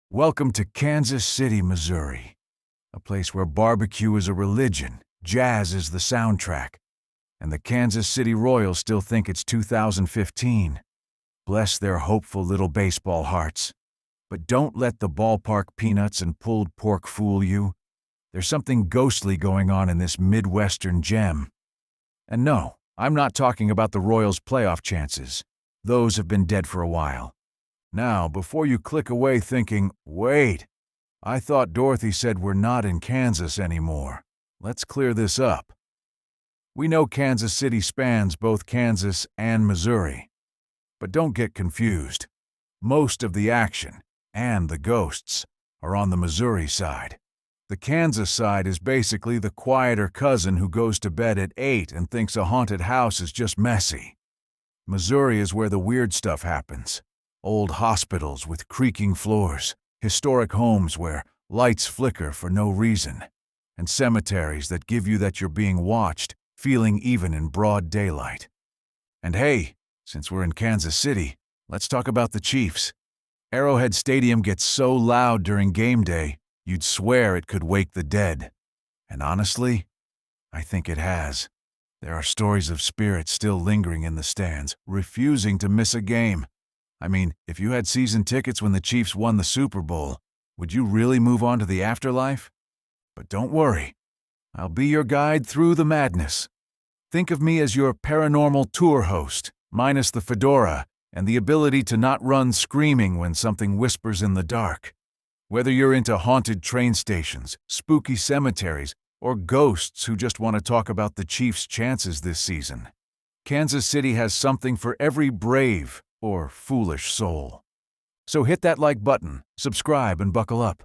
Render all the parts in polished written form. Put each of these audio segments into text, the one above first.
Welcome to Kansas City, Missouri, a place where barbecue is a religion, jazz is the soundtrack, and the Kansas City Royals still think it's 2015. Bless their hopeful little baseball hearts. But don't let the ballpark peanuts and pulled pork fool you. There's something ghostly going on in this Midwestern gem. And no, I'm not talking about the Royals' playoff chances. Those have been dead for a while. Now, before you click away thinking, wait, I thought Dorothy said we're not in Kansas anymore. Let's clear this up. We know Kansas City spans both Kansas and Missouri. But don't get confused. Most of the action, and the ghosts, are on the Missouri side. The Kansas side is basically the quieter cousin who goes to bed at 8 and thinks a haunted house is just messy. Missouri is where the weird stuff happens. Old hospitals with creaking floors, historic homes where lights flicker for no reason, and cemeteries that give you that you're being watched, feeling even in broad daylight. And hey, since we're in Kansas City, let's talk about the Chiefs. Arrowhead Stadium gets so loud during game day, you'd swear it could wake the dead. And honestly, I think it has. There are stories of spirits still lingering in the stands, refusing to miss a game. I mean, if you had season tickets when the Chiefs won the Super Bowl, would you really move on to the afterlife? But don't worry. I'll be your guide through the madness. Think of me as your paranormal tour host, minus the fedora and the ability to not run screaming when something whispers in the dark. Whether you're into haunted train stations, spooky cemeteries, or ghosts who just want to talk about the Chiefs' chances this season, Kansas City has something for every brave or foolish soul. So hit that like button, subscribe, and buckle up.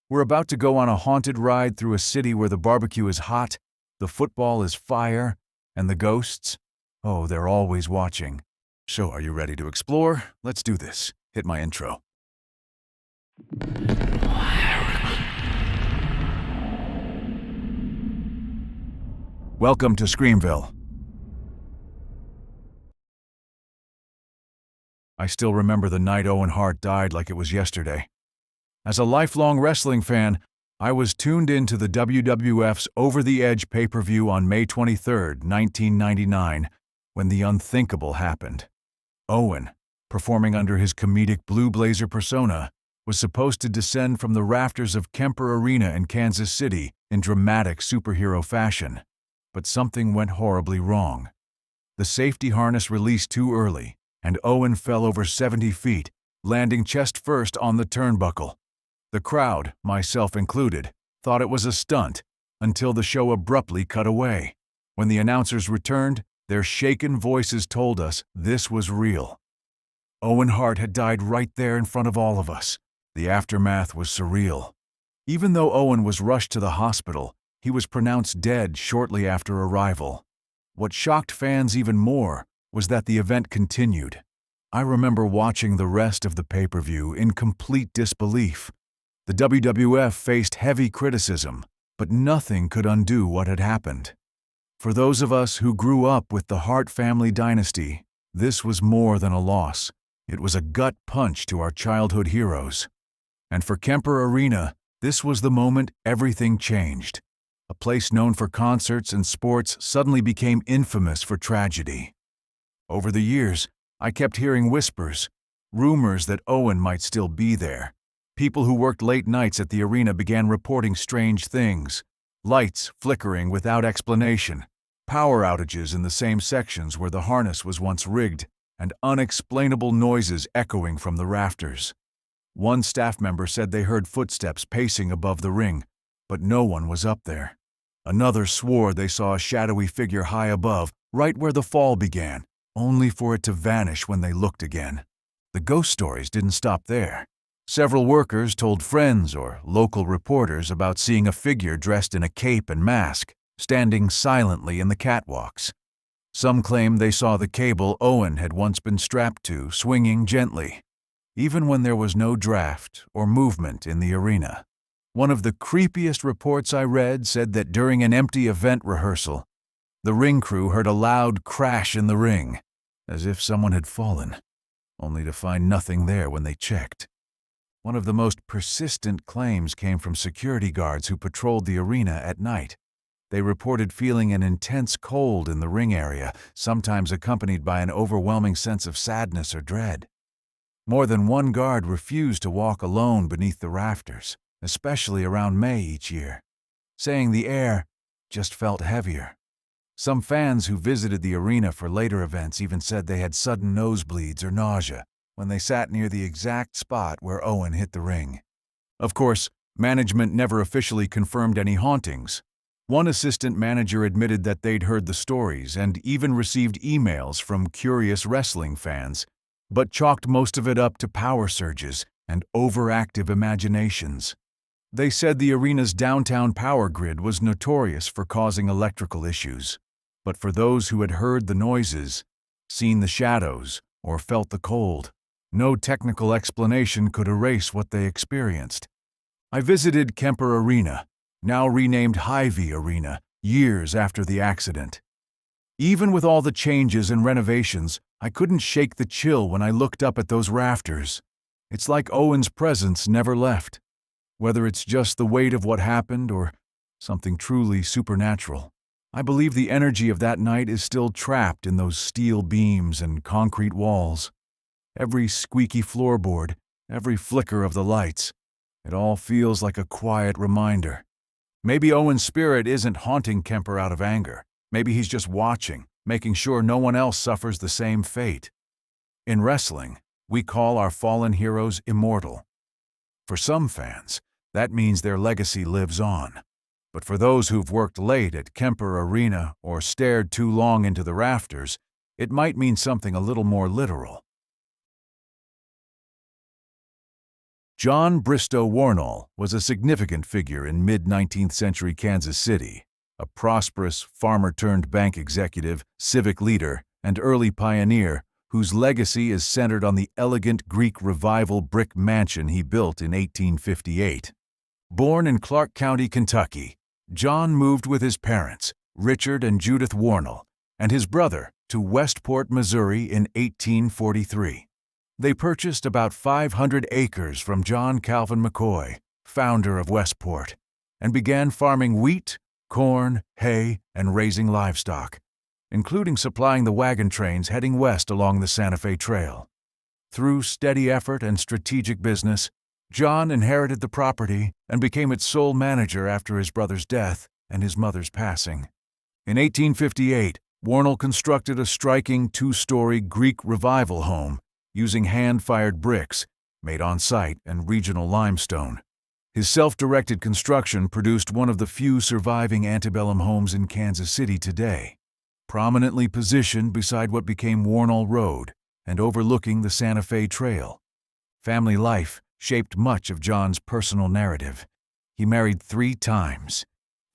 We're about to go on a haunted ride through a city where the barbecue is hot, the football is fire, and the ghosts, oh, they're always watching. So are you ready to explore? Let's do this. Hit my intro. Welcome to Screamville. I still remember the night Owen Hart died like it was yesterday. As a lifelong wrestling fan, I was tuned into the WWF's Over the Edge pay-per-view on May 23, 1999, when the unthinkable happened. Owen, performing under his comedic Blue Blazer persona, was supposed to descend from the rafters of Keer Arena in Kansas City in dramatic superhero fashion. But something went horribly wrong. The safety harness released too early, and Owen fell over 70 feet, landing chest first on the turnbuckle. The crowd, myself included, thought it was a stunt until the show abruptly cut away. When the announcers returned, their shaken voices told us this was real. Owen Hart had died right there in front of all of us. The aftermath was surreal. Even though Owen was rushed to the hospital, he was pronounced dead shortly after arrival. What shocked fans even more was that the event continued. I remember watching the rest of the pay-per-view in complete disbelief. The WWF faced heavy criticism, but nothing could undo what had happened. For those of us who grew up with the Hart family dynasty, this was more than a loss. It was a gut punch to our childhood heroes. And for Keer Arena, this was the moment everything changed. A place known for concerts and sports suddenly became infamous for tragedy. Over the years, I kept hearing whispers, rumors that Owen might still be there. People who worked late nights at the arena began reporting strange things. Lights flickering without explanation, power outages in the same sections where the harness was once rigged, and unexplainable noises echoing from the rafters. One staff member said they heard footsteps pacing above the ring, but no one was up there. Another swore they saw a shadowy figure high above, right where the fall began, only for it to vanish when they looked again. The ghost stories didn't stop there. Several workers told friends or local reporters about seeing a figure dressed in a cape and mask, standing silently in the catwalks. Some claimed they saw the cable Owen had once been strapped to swinging gently, even when there was no draft or movement in the arena. One of the creepiest reports I read said that during an empty event rehearsal, the ring crew heard a loud crash in the ring, as if someone had fallen, only to find nothing there when they checked. One of the most persistent claims came from security guards who patrolled the arena at night. They reported feeling an intense cold in the ring area, sometimes accompanied by an overwhelming sense of sadness or dread. More than one guard refused to walk alone beneath the rafters, especially around May each year, saying the air just felt heavier. Some fans who visited the arena for later events even said they had sudden nosebleeds or nausea when they sat near the exact spot where Owen hit the ring. Of course, management never officially confirmed any hauntings. One assistant manager admitted that they'd heard the stories and even received emails from curious wrestling fans, but chalked most of it up to power surges and overactive imaginations. They said the arena's downtown power grid was notorious for causing electrical issues, but for those who had heard the noises, seen the shadows, or felt the cold, no technical explanation could erase what they experienced. I visited Keer Arena, now renamed Hy-Vee Arena, years after the accident. Even with all the changes and renovations, I couldn't shake the chill when I looked up at those rafters. It's like Owen's presence never left, whether it's just the weight of what happened or something truly supernatural. I believe the energy of that night is still trapped in those steel beams and concrete walls. Every squeaky floorboard, every flicker of the lights, it all feels like a quiet reminder. Maybe Owen's spirit isn't haunting Keer out of anger. Maybe he's just watching, making sure no one else suffers the same fate. In wrestling, we call our fallen heroes immortal. For some fans, that means their legacy lives on. But for those who've worked late at Keer Arena or stared too long into the rafters, it might mean something a little more literal. John Bristow Warnall was a significant figure in mid-19th century Kansas City, a prosperous farmer-turned-bank executive, civic leader, and early pioneer whose legacy is centered on the elegant Greek Revival brick mansion he built in 1858. Born in Clark County, Kentucky, John moved with his parents, Richard and Judith Warnall, and his brother to Westport, Missouri in 1843. They purchased about 500 acres from John Calvin McCoy, founder of Westport, and began farming wheat, corn, hay, and raising livestock, including supplying the wagon trains heading west along the Santa Fe Trail. Through steady effort and strategic business, John inherited the property and became its sole manager after his brother's death and his mother's passing. In 1858, Warnall constructed a striking two-story Greek Revival home using hand-fired bricks, made on-site and regional limestone. His self-directed construction produced one of the few surviving antebellum homes in Kansas City today, prominently positioned beside what became Warnall Road and overlooking the Santa Fe Trail. Family life shaped much of John's personal narrative. He married 3 times,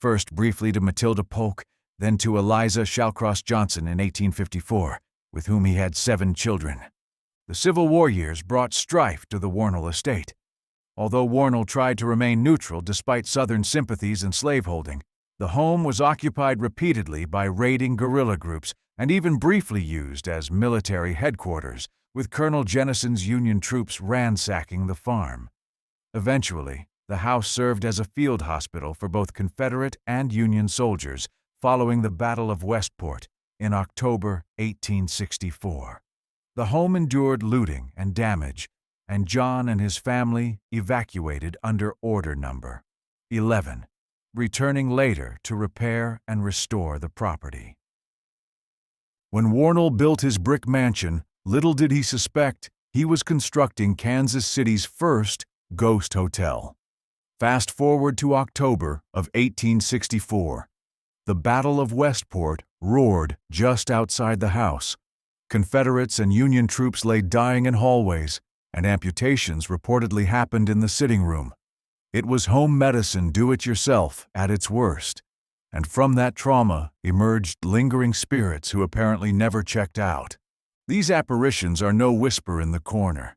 first briefly to Matilda Polk, then to Eliza Shallcross Johnson in 1854, with whom he had 7 children. The Civil War years brought strife to the Warnall estate. Although Warnall tried to remain neutral despite Southern sympathies and slaveholding, the home was occupied repeatedly by raiding guerrilla groups and even briefly used as military headquarters, with Colonel Jennison's Union troops ransacking the farm. Eventually, the house served as a field hospital for both Confederate and Union soldiers following the Battle of Westport in October 1864. The home endured looting and damage, and John and his family evacuated under Order Number 11, returning later to repair and restore the property. When Warnall built his brick mansion, little did he suspect he was constructing Kansas City's first ghost hotel. Fast forward to October of 1864. The Battle of Westport roared just outside the house. Confederates and Union troops lay dying in hallways, and amputations reportedly happened in the sitting room. It was home medicine do-it-yourself at its worst, and from that trauma emerged lingering spirits who apparently never checked out. These apparitions are no whisper in the corner.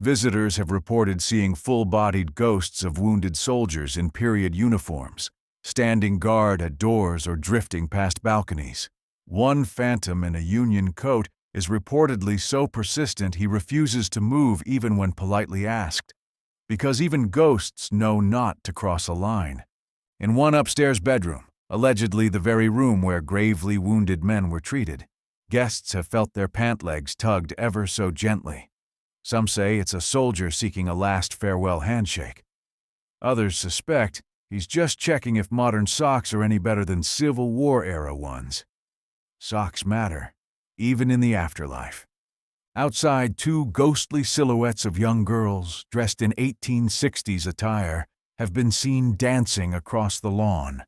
Visitors have reported seeing full-bodied ghosts of wounded soldiers in period uniforms, standing guard at doors or drifting past balconies. One phantom in a Union coat is reportedly so persistent he refuses to move even when politely asked. because even ghosts know not to cross a line. In one upstairs bedroom, allegedly the very room where gravely wounded men were treated, guests have felt their pant legs tugged ever so gently. Some say it's a soldier seeking a last farewell handshake. Others suspect he's just checking if modern socks are any better than Civil War-era ones. Socks matter, even in the afterlife. Outside, two ghostly silhouettes of young girls, dressed in 1860s attire, have been seen dancing across the lawn.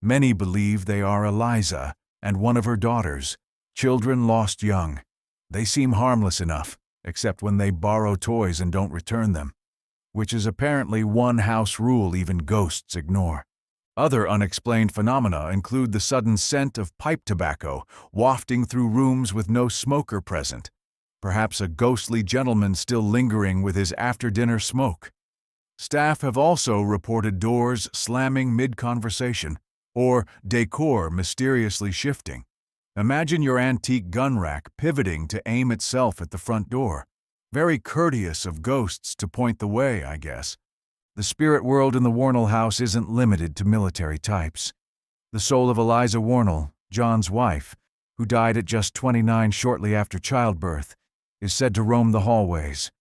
Many believe they are Eliza and one of her daughters, children lost young. They seem harmless enough, except when they borrow toys and don't return them, which is apparently one house rule even ghosts ignore. Other unexplained phenomena include the sudden scent of pipe tobacco wafting through rooms with no smoker present, perhaps a ghostly gentleman still lingering with his after-dinner smoke. Staff have also reported doors slamming mid-conversation, or decor mysteriously shifting. Imagine your antique gun rack pivoting to aim itself at the front door. Very courteous of ghosts to point the way, I guess. The spirit world in the Warnell house isn't limited to military types. The soul of Eliza Warnell, John's wife, who died at just 29 shortly after childbirth, is said to roam the hallways.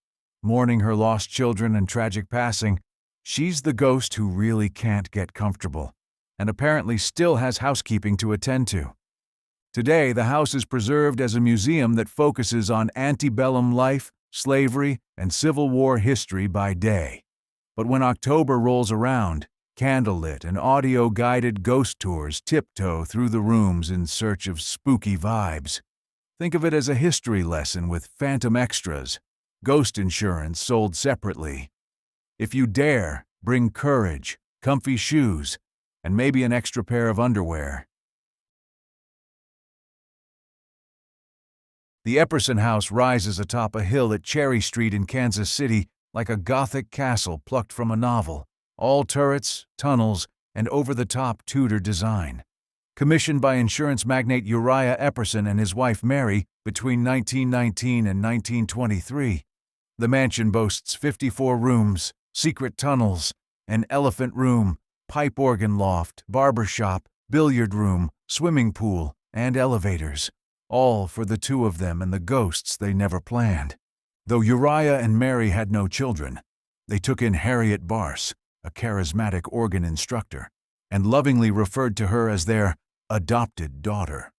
Mourning her lost children and tragic passing, she's the ghost who really can't get comfortable, and apparently still has housekeeping to attend to. Today, the house is preserved as a museum that focuses on antebellum life, slavery, and Civil War history by day. But when October rolls around, candlelit and audio-guided ghost tours tiptoe through the rooms in search of spooky vibes. Think of it as a history lesson with phantom extras, ghost insurance sold separately. If you dare, bring courage, comfy shoes, and maybe an extra pair of underwear. The Epperson house rises atop a hill at Cherry Street in Kansas City like a Gothic castle plucked from a novel, all turrets, tunnels, and over-the-top Tudor design. Commissioned by insurance magnate Uriah Epperson and his wife Mary between 1919 and 1923, the mansion boasts 54 rooms, secret tunnels, an elephant room, pipe organ loft, barber shop, billiard room, swimming pool, and elevators. All for the two of them and the ghosts they never planned. Though Uriah and Mary had no children, they took in Harriet Barse, a charismatic organ instructor, and lovingly referred to her as their adopted daughter.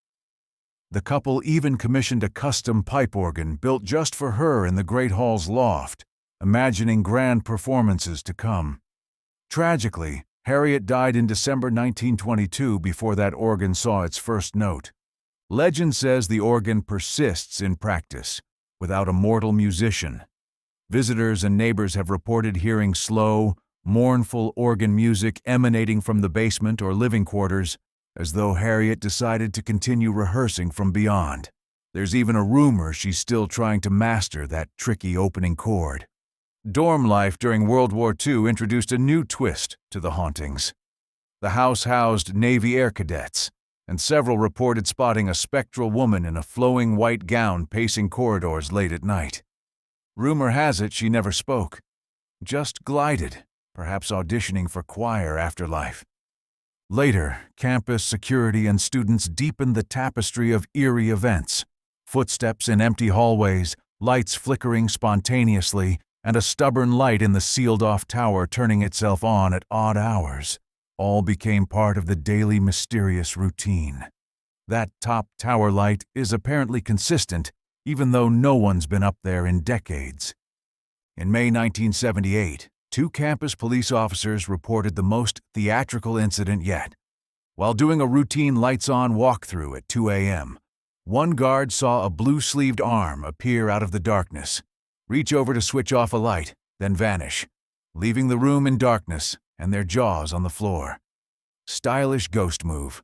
The couple even commissioned a custom pipe organ built just for her in the Great Hall's loft, imagining grand performances to come. Tragically, Harriet died in December 1922 before that organ saw its first note. Legend says the organ persists in practice, without a mortal musician. Visitors and neighbors have reported hearing slow, mournful organ music emanating from the basement or living quarters, as though Harriet decided to continue rehearsing from beyond. There's even a rumor she's still trying to master that tricky opening chord. Dorm life during World War II introduced a new twist to the hauntings. The house housed Navy Air Cadets, and several reported spotting a spectral woman in a flowing white gown pacing corridors late at night. Rumor has it she never spoke, just glided, perhaps auditioning for choir afterlife. Later, campus security and students deepened the tapestry of eerie events, footsteps in empty hallways, lights flickering spontaneously, and a stubborn light in the sealed-off tower turning itself on at odd hours. All became part of the daily mysterious routine. That top tower light is apparently consistent, even though no one's been up there in decades. In May 1978, 2 campus police officers reported the most theatrical incident yet. While doing a routine lights-on walkthrough at 2 a.m., one guard saw a blue-sleeved arm appear out of the darkness, reach over to switch off a light, then vanish, leaving the room in darkness and their jaws on the floor. Stylish ghost move.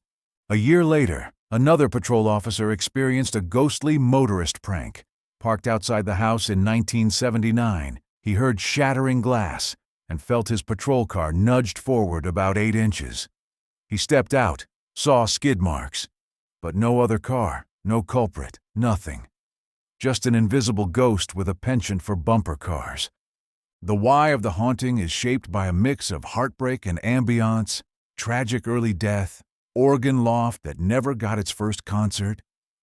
A year later, another patrol officer experienced a ghostly motorist prank. Parked outside the house in 1979, he heard shattering glass and felt his patrol car nudged forward about 8 inches. He stepped out, saw skid marks, but no other car, no culprit, nothing. Just an invisible ghost with a penchant for bumper cars. The why of the haunting is shaped by a mix of heartbreak and ambiance, tragic early death, organ loft that never got its first concert,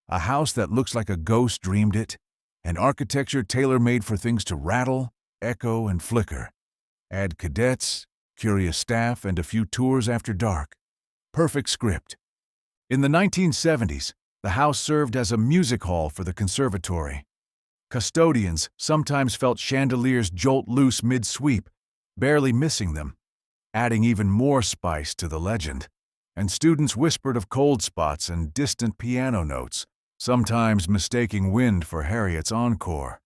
a house that looks like a ghost dreamed it, and architecture tailor-made for things to rattle, echo, and flicker. Add cadets, curious staff, and a few tours after dark. Perfect script. In the 1970s, the house served as a music hall for the conservatory. Custodians sometimes felt chandeliers jolt loose mid-sweep, barely missing them, adding even more spice to the legend. And students whispered of cold spots and distant piano notes, sometimes mistaking wind for Harriet's encore.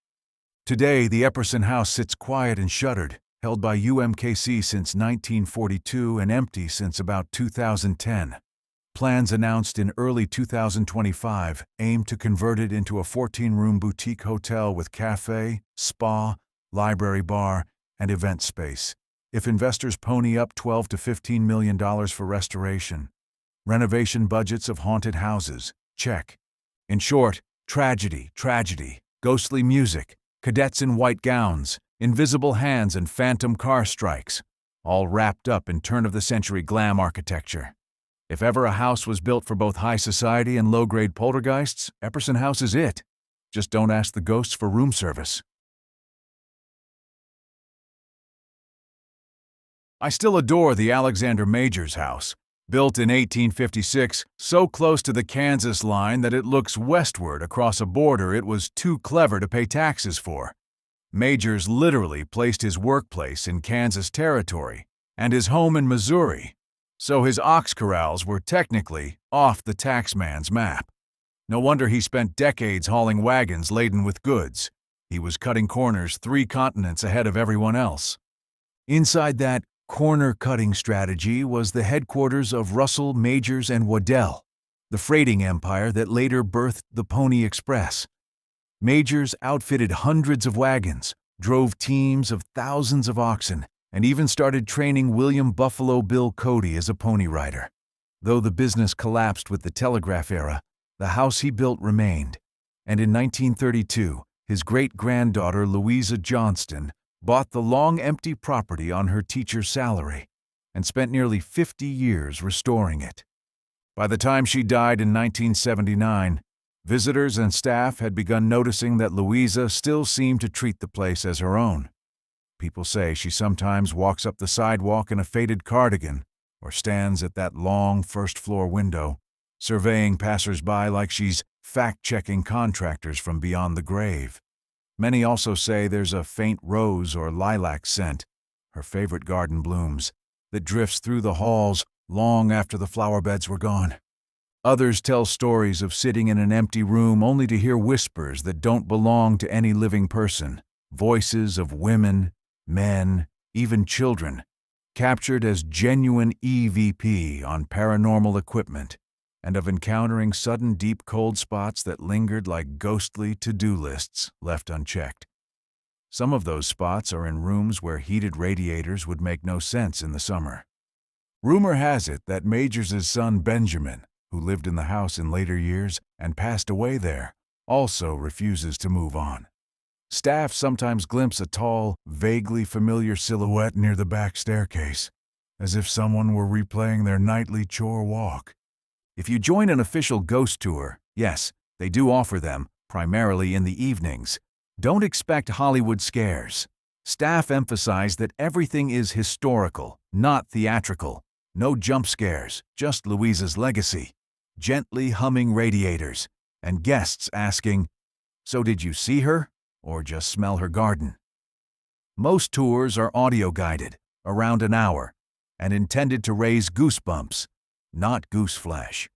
Today, the Epperson House sits quiet and shuttered, held by UMKC since 1942 and empty since about 2010. Plans announced in early 2025 aim to convert it into a 14-room boutique hotel with cafe, spa, library bar, and event space. If investors pony up $12 to $15 million for restoration. Renovation budgets of haunted houses, check. In short, tragedy, ghostly music, cadets in white gowns, invisible hands, and phantom car strikes, all wrapped up in turn-of-the-century glam architecture. If ever a house was built for both high society and low-grade poltergeists, Epperson House is it. Just don't ask the ghosts for room service. I still adore the Alexander Majors house, built in 1856, so close to the Kansas line that it looks westward across a border it was too clever to pay taxes for. Majors literally placed his workplace in Kansas territory and his home in Missouri, so his ox corrals were technically off the taxman's map. No wonder he spent decades hauling wagons laden with goods. He was cutting corners 3 continents ahead of everyone else. Inside that corner-cutting strategy was the headquarters of Russell, Majors, and Waddell, the freighting empire that later birthed the Pony Express. Majors outfitted hundreds of wagons, drove teams of thousands of oxen, and even started training William Buffalo Bill Cody as a pony rider. Though the business collapsed with the telegraph era, the house he built remained, and in 1932, his great-granddaughter Louisa Johnston bought the long-empty property on her teacher's salary and spent nearly 50 years restoring it. By the time she died in 1979, visitors and staff had begun noticing that Louisa still seemed to treat the place as her own. People say she sometimes walks up the sidewalk in a faded cardigan or stands at that long first-floor window, surveying passers-by like she's fact-checking contractors from beyond the grave. Many also say there's a faint rose or lilac scent, her favorite garden blooms, that drifts through the halls long after the flower beds were gone. Others tell stories of sitting in an empty room only to hear whispers that don't belong to any living person, voices of women, men, even children, captured as genuine EVP on paranormal equipment, and of encountering sudden deep cold spots that lingered like ghostly to-do lists left unchecked. Some of those spots are in rooms where heated radiators would make no sense in the summer. Rumor has it that Majors' son Benjamin, who lived in the house in later years and passed away there, also refuses to move on. Staff sometimes glimpse a tall, vaguely familiar silhouette near the back staircase, as if someone were replaying their nightly chore walk. If you join an official ghost tour, yes, they do offer them, primarily in the evenings, don't expect Hollywood scares. Staff emphasize that everything is historical, not theatrical. No jump scares, just Louisa's legacy. Gently humming radiators, and guests asking, "So did you see her, or just smell her garden?" Most tours are audio-guided, around an hour, and intended to raise goosebumps, not goose flesh.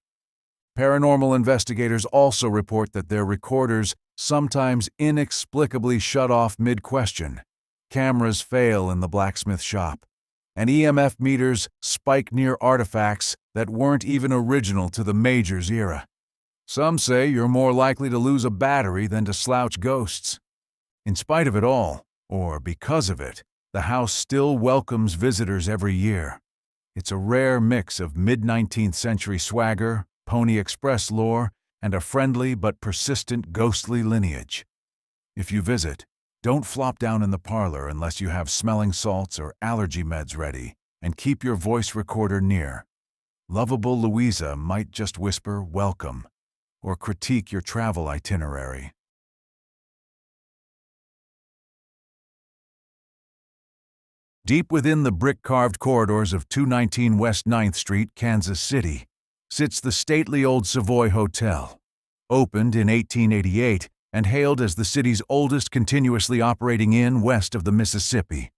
Paranormal investigators also report that their recorders sometimes inexplicably shut off mid-question, cameras fail in the blacksmith shop, and EMF meters spike near artifacts that weren't even original to the Majors era. Some say you're more likely to lose a battery than to slouch ghosts. In spite of it all, or because of it, the house still welcomes visitors every year. It's a rare mix of mid-19th century swagger, Pony Express lore, and a friendly but persistent ghostly lineage. If you visit, Don't flop down in the parlor unless you have smelling salts or allergy meds ready, and keep your voice recorder near. Lovable Louisa might just whisper "welcome" or critique your travel itinerary. Deep within the brick-carved corridors of 219 West 9th Street, Kansas City, sits the stately old Seavoy Hotel. Opened in 1888 and hailed as the city's oldest continuously operating inn west of the Mississippi.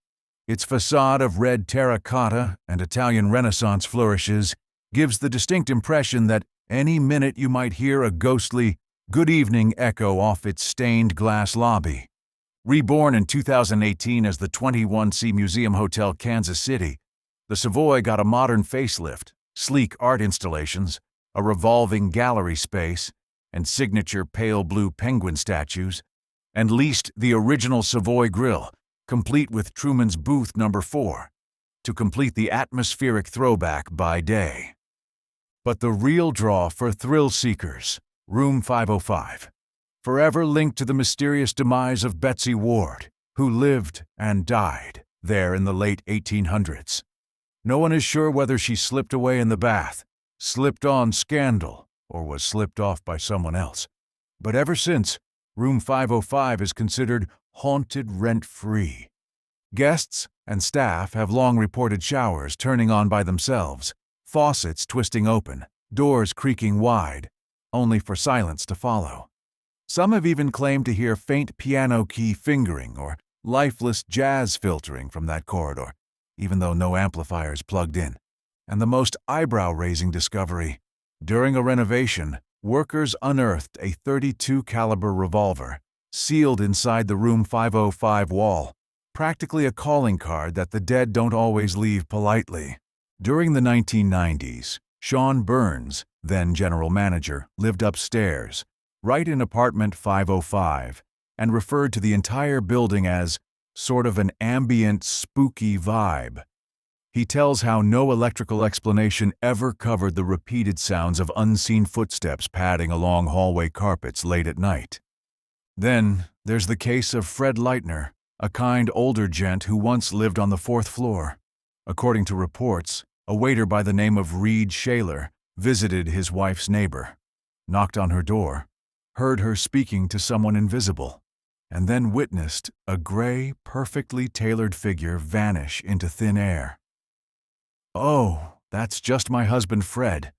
Its facade of red terracotta and Italian Renaissance flourishes gives the distinct impression that any minute you might hear a ghostly "good evening" echo off its stained glass lobby. Reborn in 2018 as the 21C Museum Hotel Kansas City, the Seavoy got a modern facelift, sleek art installations, a revolving gallery space, and signature pale blue penguin statues, and leased the original Seavoy Grill, complete with Truman's Booth No. 4, to complete the atmospheric throwback by day. But the real draw for thrill seekers, Room 505, forever linked to the mysterious demise of Betsy Ward, who lived and died there in the late 1800s. No one is sure whether she slipped away in the bath, slipped on scandal, or was slipped off by someone else. But ever since, Room 505 is considered haunted rent-free. Guests and staff have long reported showers turning on by themselves, faucets twisting open, doors creaking wide, only for silence to follow. Some have even claimed to hear faint piano key fingering or lifeless jazz filtering from that corridor, even though no amplifiers plugged in. And the most eyebrow-raising discovery: during a renovation, workers unearthed a .32 caliber revolver, sealed inside the Room 505 wall, practically a calling card that the dead don't always leave politely. During the 1990s, Sean Burns, then general manager, lived upstairs, right in apartment 505, and referred to the entire building as sort of an ambient, spooky vibe. He tells how no electrical explanation ever covered the repeated sounds of unseen footsteps padding along hallway carpets late at night. Then there's the case of Fred Leitner, a kind older gent who once lived on the 4th floor. According to reports, a waiter by the name of Reed Shaler visited his wife's neighbor, knocked on her door, heard her speaking to someone invisible, and then witnessed a gray, perfectly tailored figure vanish into thin air. "Oh, that's just my husband Fred,"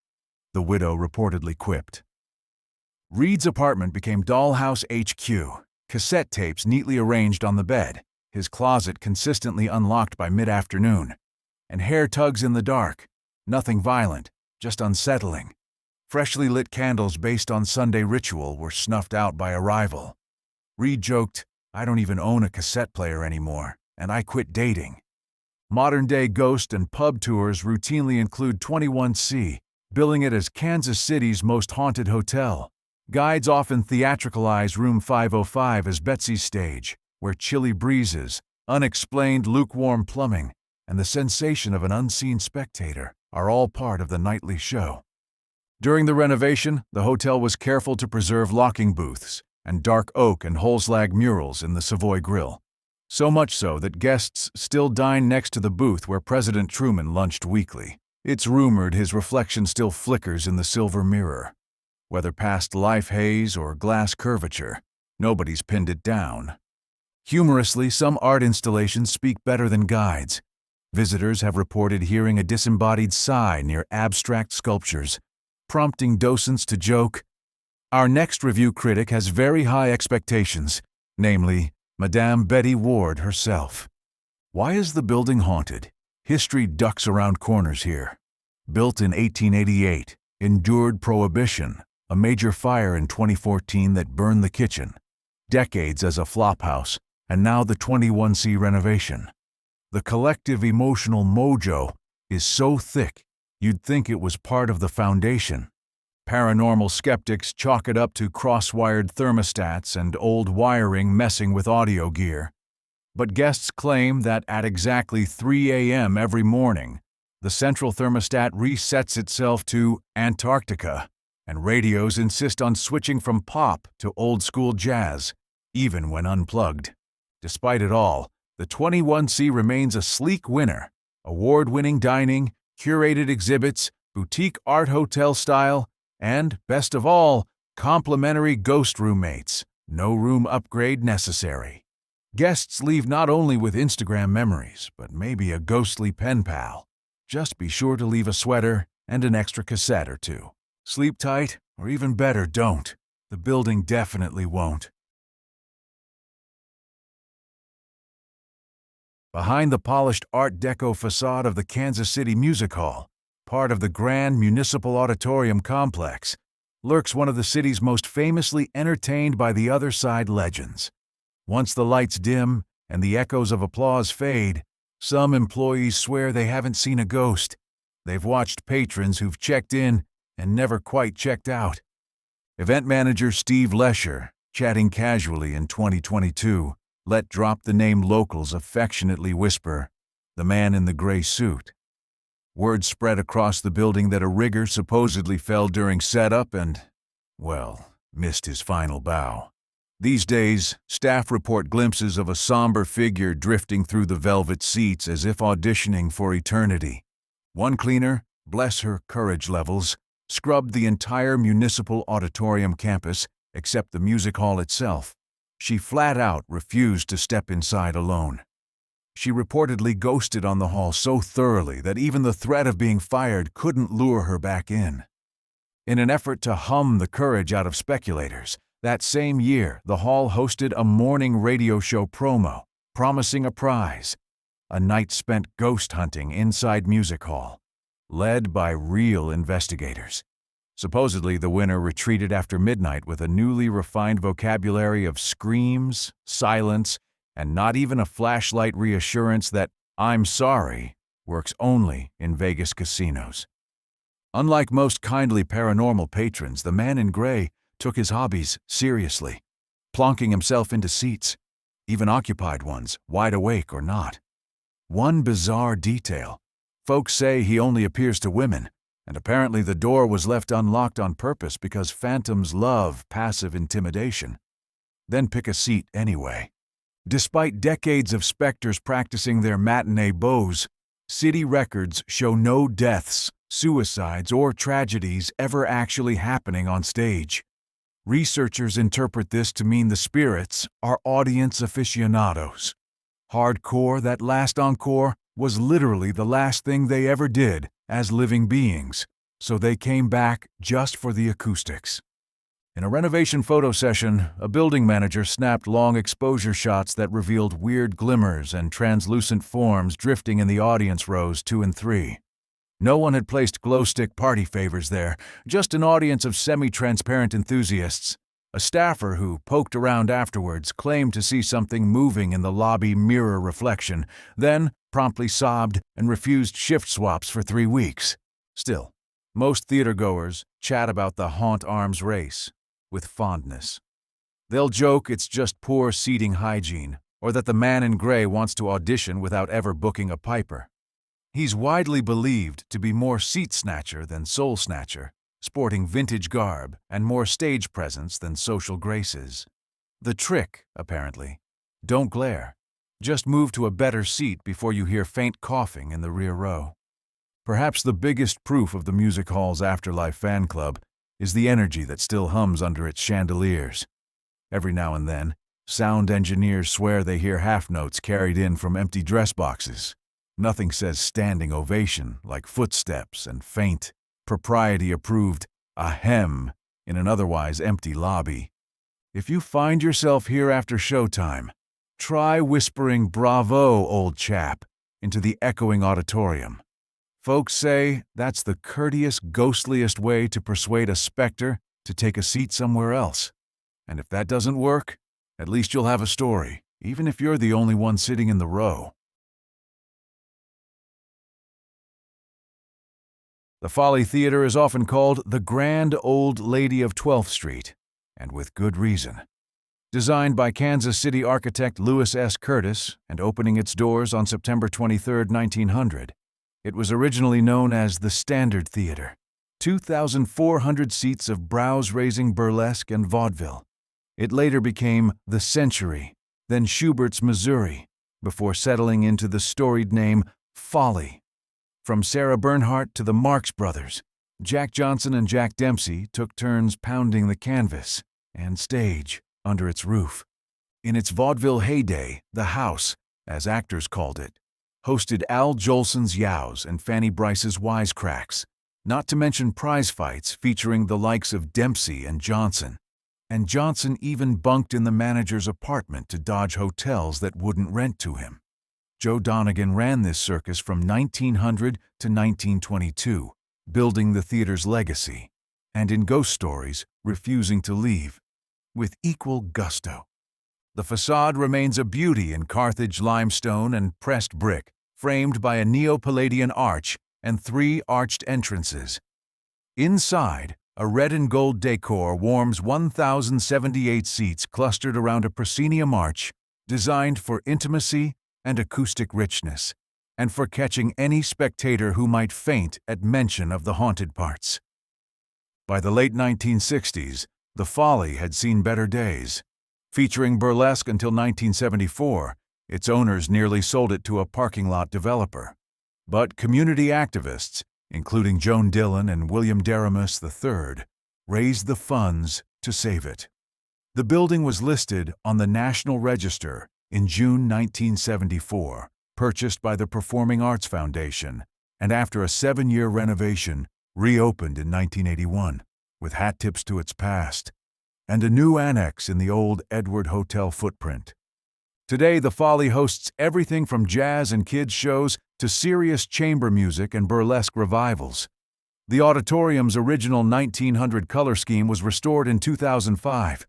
the widow reportedly quipped. Reed's apartment became Dollhouse HQ, cassette tapes neatly arranged on the bed, his closet consistently unlocked by mid-afternoon, and hair tugs in the dark, nothing violent, just unsettling. Freshly lit candles based on Sunday ritual were snuffed out by arrival. Reed joked, "I don't even own a cassette player anymore, and I quit dating." Modern-day ghost and pub tours routinely include 21C, billing it as Kansas City's most haunted hotel. Guides often theatricalize Room 505 as Betsy's stage, where chilly breezes, unexplained lukewarm plumbing, and the sensation of an unseen spectator are all part of the nightly show. During the renovation, the hotel was careful to preserve locking booths and dark oak and whole-slag murals in the Seavoy Grill. So much so that guests still dine next to the booth where President Truman lunched weekly. It's rumored his reflection still flickers in the silver mirror. Whether past life haze or glass curvature, nobody's pinned it down. Humorously, some art installations speak better than guides. Visitors have reported hearing a disembodied sigh near abstract sculptures, prompting docents to joke. Our next review critic has very high expectations, namely, Madame Betty Ward herself. Why is the building haunted? History ducks around corners here. Built in 1888, endured Prohibition, a major fire in 2014 that burned the kitchen, decades as a flophouse, and now the 21C renovation. The collective emotional mojo is so thick, you'd think it was part of the foundation. Paranormal skeptics chalk it up to cross-wired thermostats and old wiring messing with audio gear. But guests claim that at exactly 3 a.m. every morning, the central thermostat resets itself to Antarctica, and radios insist on switching from pop to old-school jazz, even when unplugged. Despite it all, the 21C remains a sleek winner. Award-winning dining, curated exhibits, boutique art hotel style, and, best of all, complimentary ghost roommates. No room upgrade necessary. Guests leave not only with Instagram memories, but maybe a ghostly pen pal. Just be sure to leave a sweater and an extra cassette or two. Sleep tight, or even better, don't. The building definitely won't. Behind the polished Art Deco facade of the Kansas City Music Hall, part of the Grand Municipal Auditorium complex, lurks one of the city's most famously entertained by the other side legends. Once the lights dim and the echoes of applause fade, some employees swear they haven't seen a ghost. They've watched patrons who've checked in and never quite checked out. Event manager Steve Lesher, chatting casually in 2022, let drop the name locals affectionately whisper, "The man in the gray suit." Word spread across the building that a rigger supposedly fell during setup and, well, missed his final bow. These days, staff report glimpses of a somber figure drifting through the velvet seats as if auditioning for eternity. One cleaner, bless her courage levels, scrubbed the entire municipal auditorium campus except the music hall itself. She flat out refused to step inside alone. She reportedly ghosted on the hall so thoroughly that even the threat of being fired couldn't lure her back in. In an effort to hum the courage out of speculators, that same year the hall hosted a morning radio show promo, promising a prize, a night spent ghost hunting inside Music Hall, led by real investigators. Supposedly, the winner retreated after midnight with a newly refined vocabulary of screams, silence, and not even a flashlight reassurance that "I'm sorry" works only in Vegas casinos. Unlike most kindly paranormal patrons, the man in gray took his hobbies seriously, plonking himself into seats, even occupied ones, wide awake or not. One bizarre detail: folks say he only appears to women, and apparently the door was left unlocked on purpose because phantoms love passive intimidation. Then pick a seat anyway. Despite decades of specters practicing their matinee bows, city records show no deaths, suicides, or tragedies ever actually happening on stage. Researchers interpret this to mean the spirits are audience aficionados. Hardcore, that last encore, was literally the last thing they ever did as living beings, so they came back just for the acoustics. In a renovation photo session, a building manager snapped long exposure shots that revealed weird glimmers and translucent forms drifting in the audience rows 2 and 3. No one had placed glow-stick party favors there, just an audience of semi-transparent enthusiasts. A staffer who poked around afterwards claimed to see something moving in the lobby mirror reflection, then promptly sobbed and refused shift swaps for 3 weeks. Still, most theatergoers chat about the haunt arms race with fondness. They'll joke it's just poor seating hygiene, or that the man in gray wants to audition without ever booking a piper. He's widely believed to be more seat snatcher than soul snatcher, sporting vintage garb and more stage presence than social graces. The trick, apparently: don't glare. Just move to a better seat before you hear faint coughing in the rear row. Perhaps the biggest proof of the music hall's afterlife fan club is the energy that still hums under its chandeliers. Every now and then, sound engineers swear they hear half notes carried in from empty dress boxes. Nothing says standing ovation like footsteps and faint, propriety-approved ahem in an otherwise empty lobby. If you find yourself here after showtime, try whispering "Bravo, old chap" into the echoing auditorium. Folks say that's the courteous, ghostliest way to persuade a specter to take a seat somewhere else. And if that doesn't work, at least you'll have a story, even if you're the only one sitting in the row. The Folly Theater is often called the Grand Old Lady of 12th Street, and with good reason. Designed by Kansas City architect Lewis S. Curtis and opening its doors on September 23, 1900, it was originally known as the Standard Theater, 2,400 seats of brows-raising burlesque and vaudeville. It later became the Century, then Schubert's, Missouri, before settling into the storied name Folly. From Sarah Bernhardt to the Marx Brothers, Jack Johnson and Jack Dempsey took turns pounding the canvas and stage under its roof. In its vaudeville heyday, the House, as actors called it, hosted Al Jolson's Yows and Fanny Brice's Wisecracks, not to mention prize fights featuring the likes of Dempsey and Johnson. And Johnson even bunked in the manager's apartment to dodge hotels that wouldn't rent to him. Joe Donegan ran this circus from 1900 to 1922, building the theater's legacy, and in ghost stories, refusing to leave, with equal gusto. The facade remains a beauty in Carthage limestone and pressed brick, framed by a Neo-Palladian arch and 3 arched entrances. Inside, a red and gold decor warms 1,078 seats clustered around a proscenium arch designed for intimacy and acoustic richness, and for catching any spectator who might faint at mention of the haunted parts. By the late 1960s, the Folly had seen better days. Featuring burlesque until 1974, its owners nearly sold it to a parking lot developer. But community activists, including Joan Dillon and William Deramus III, raised the funds to save it. The building was listed on the National Register in June 1974, purchased by the Performing Arts Foundation, and after a 7-year renovation, reopened in 1981, with hat tips to its past, and a new annex in the old Edward Hotel footprint. Today, the Folly hosts everything from jazz and kids' shows to serious chamber music and burlesque revivals. The auditorium's original 1900 color scheme was restored in 2005,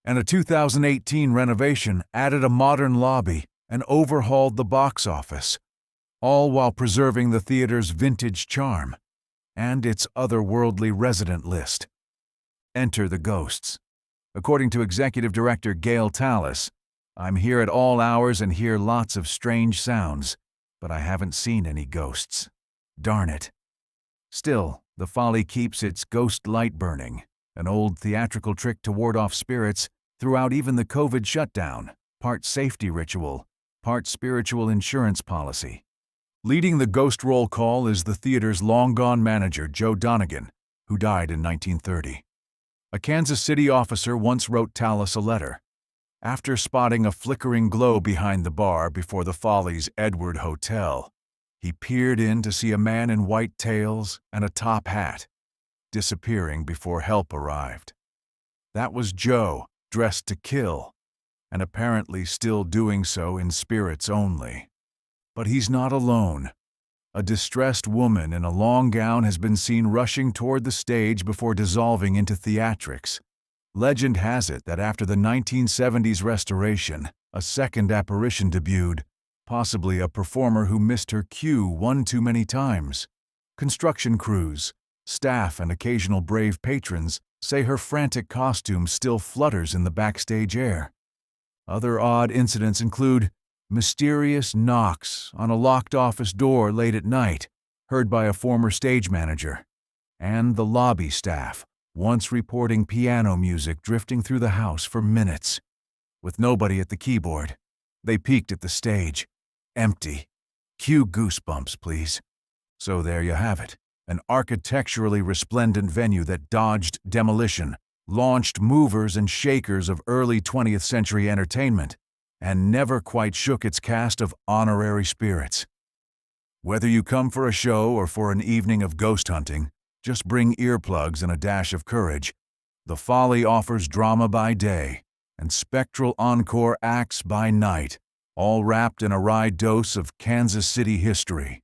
and a 2018 renovation added a modern lobby and overhauled the box office, all while preserving the theater's vintage charm and its otherworldly resident list. Enter the ghosts. According to Executive Director Gail Tallis, "I'm here at all hours and hear lots of strange sounds, but I haven't seen any ghosts. Darn it." Still, the Folly keeps its ghost light burning, an old theatrical trick to ward off spirits throughout even the COVID shutdown, part safety ritual, part spiritual insurance policy. Leading the ghost roll call is the theater's long-gone manager, Joe Donegan, who died in 1930. A Kansas City officer once wrote Tallis a letter. After spotting a flickering glow behind the bar before the Folly's Edward Hotel, he peered in to see a man in white tails and a top hat, disappearing before help arrived. That was Joe, dressed to kill, and apparently still doing so in spirits only. But he's not alone. A distressed woman in a long gown has been seen rushing toward the stage before dissolving into theatrics. Legend has it that after the 1970s restoration, a second apparition debuted, possibly a performer who missed her cue one too many times. Construction crews, staff, and occasional brave patrons say her frantic costume still flutters in the backstage air. Other odd incidents include mysterious knocks on a locked office door late at night, heard by a former stage manager, and the lobby staff once reporting piano music drifting through the house for minutes. With nobody at the keyboard, they peeked at the stage. Empty. Cue Goosebumps, please. So there you have it, an architecturally resplendent venue that dodged demolition, launched movers and shakers of early 20th century entertainment, and never quite shook its cast of honorary spirits. Whether you come for a show or for an evening of ghost hunting, just bring earplugs and a dash of courage. The Folly offers drama by day and spectral encore acts by night, all wrapped in a wry dose of Kansas City history.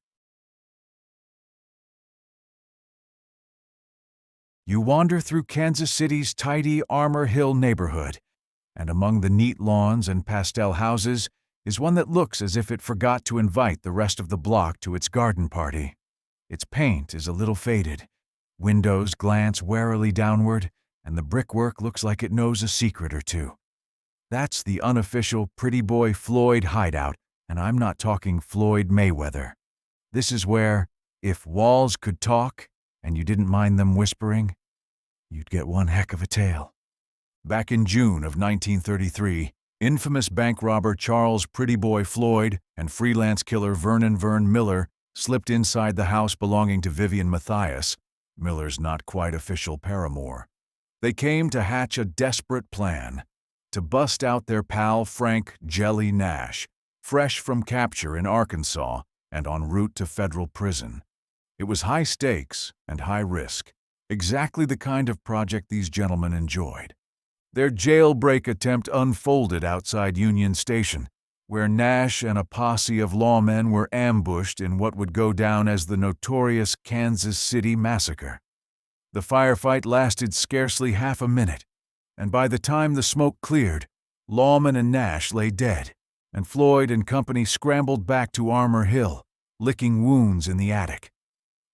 You wander through Kansas City's tidy Armour Hill neighborhood, and among the neat lawns and pastel houses is one that looks as if it forgot to invite the rest of the block to its garden party. Its paint is a little faded, windows glance warily downward, and the brickwork looks like it knows a secret or two. That's the unofficial Pretty Boy Floyd hideout, and I'm not talking Floyd Mayweather. This is where, if walls could talk and you didn't mind them whispering, you'd get one heck of a tale. Back in June of 1933, Infamous bank robber Charles Pretty Boy Floyd and freelance killer Vernon Vern Miller slipped inside the house belonging to Vivian Matthias, Miller's not quite official paramour. They came to hatch a desperate plan to bust out their pal Frank Jelly Nash, fresh from capture in Arkansas and en route to federal prison. It was high stakes and high risk, exactly the kind of project these gentlemen enjoyed. Their jailbreak attempt unfolded outside Union Station, where Nash and a posse of lawmen were ambushed in what would go down as the notorious Kansas City Massacre. The firefight lasted scarcely half a minute, and by the time the smoke cleared, lawmen and Nash lay dead, and Floyd and company scrambled back to Armour Hill, licking wounds in the attic.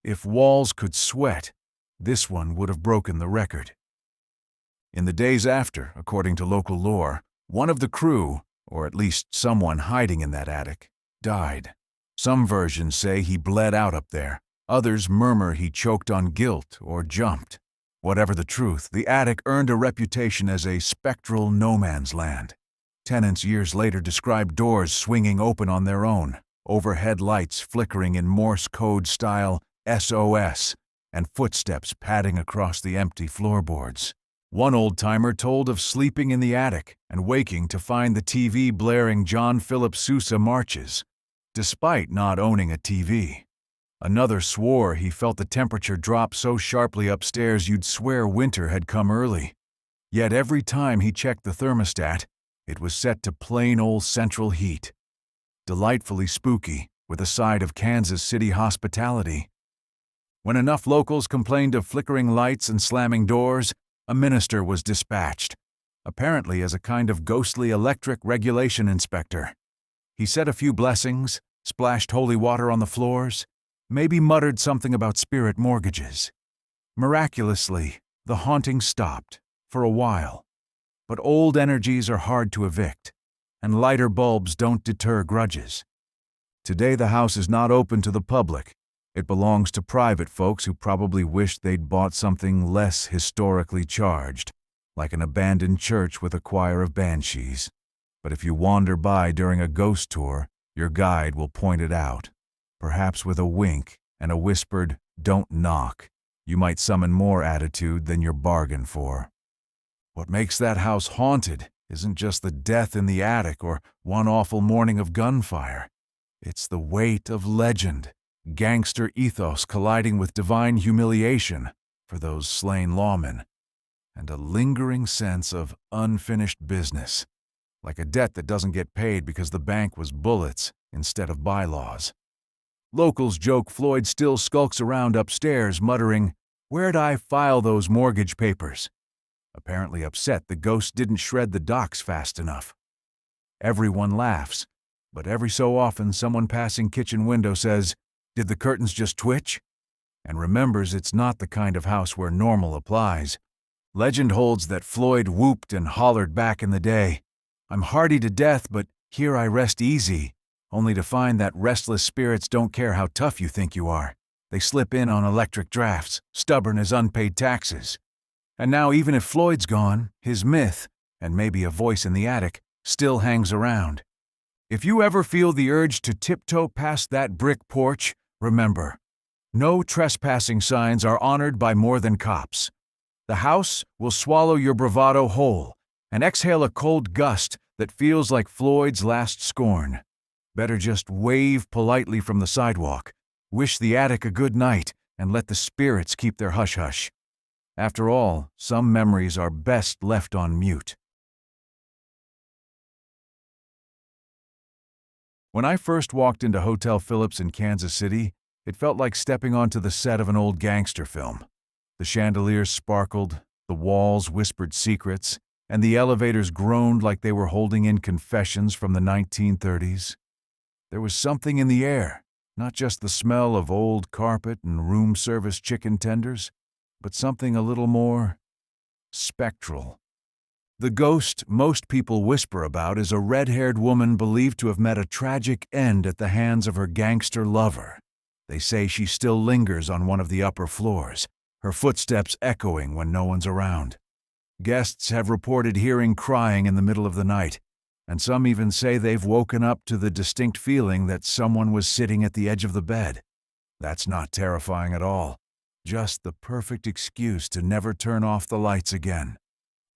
If walls could sweat, this one would have broken the record. In the days after, according to local lore, one of the crew, or at least someone hiding in that attic, died. Some versions say he bled out up there. Others murmur he choked on guilt or jumped. Whatever the truth, the attic earned a reputation as a spectral no-man's land. Tenants years later described doors swinging open on their own, overhead lights flickering in Morse code style SOS, and footsteps padding across the empty floorboards. One old-timer told of sleeping in the attic and waking to find the TV blaring John Philip Sousa marches, despite not owning a TV. Another swore he felt the temperature drop so sharply upstairs you'd swear winter had come early. Yet every time he checked the thermostat, it was set to plain old central heat. Delightfully spooky, with a side of Kansas City hospitality. When enough locals complained of flickering lights and slamming doors, a minister was dispatched, apparently as a kind of ghostly electric regulation inspector. He said a few blessings, splashed holy water on the floors, maybe muttered something about spirit mortgages. Miraculously, the haunting stopped, for a while. But old energies are hard to evict, and lighter bulbs don't deter grudges. Today the house is not open to the public. It belongs to private folks who probably wished they'd bought something less historically charged, like an abandoned church with a choir of banshees. But if you wander by during a ghost tour, your guide will point it out, perhaps with a wink and a whispered, "Don't knock." You might summon more attitude than you're bargained for. What makes that house haunted isn't just the death in the attic or one awful morning of gunfire. It's the weight of legend, gangster ethos colliding with divine humiliation for those slain lawmen, and a lingering sense of unfinished business, like a debt that doesn't get paid because the bank was bullets instead of bylaws. Locals joke Floyd still skulks around upstairs muttering, "Where'd I file those mortgage papers?" Apparently upset the ghost didn't shred the docs fast enough. Everyone laughs, but every so often someone passing kitchen window says, "Did the curtains just twitch?" and remembers it's not the kind of house where normal applies. Legend holds that Floyd whooped and hollered back in the day, "I'm hardy to death, but here I rest easy," only to find that restless spirits don't care how tough you think you are. They slip in on electric drafts, stubborn as unpaid taxes. And now even if Floyd's gone, his myth, and maybe a voice in the attic, still hangs around. If you ever feel the urge to tiptoe past that brick porch, remember, no trespassing signs are honored by more than cops. The house will swallow your bravado whole and exhale a cold gust that feels like Floyd's last scorn. Better just wave politely from the sidewalk, wish the attic a good night, and let the spirits keep their hush-hush. After all, some memories are best left on mute. When I first walked into Hotel Phillips in Kansas City, it felt like stepping onto the set of an old gangster film. The chandeliers sparkled, the walls whispered secrets, and the elevators groaned like they were holding in confessions from the 1930s. There was something in the air, not just the smell of old carpet and room service chicken tenders, but something a little more spectral. The ghost most people whisper about is a red-haired woman believed to have met a tragic end at the hands of her gangster lover. They say she still lingers on one of the upper floors, her footsteps echoing when no one's around. Guests have reported hearing crying in the middle of the night, and some even say they've woken up to the distinct feeling that someone was sitting at the edge of the bed. That's not terrifying at all, just the perfect excuse to never turn off the lights again.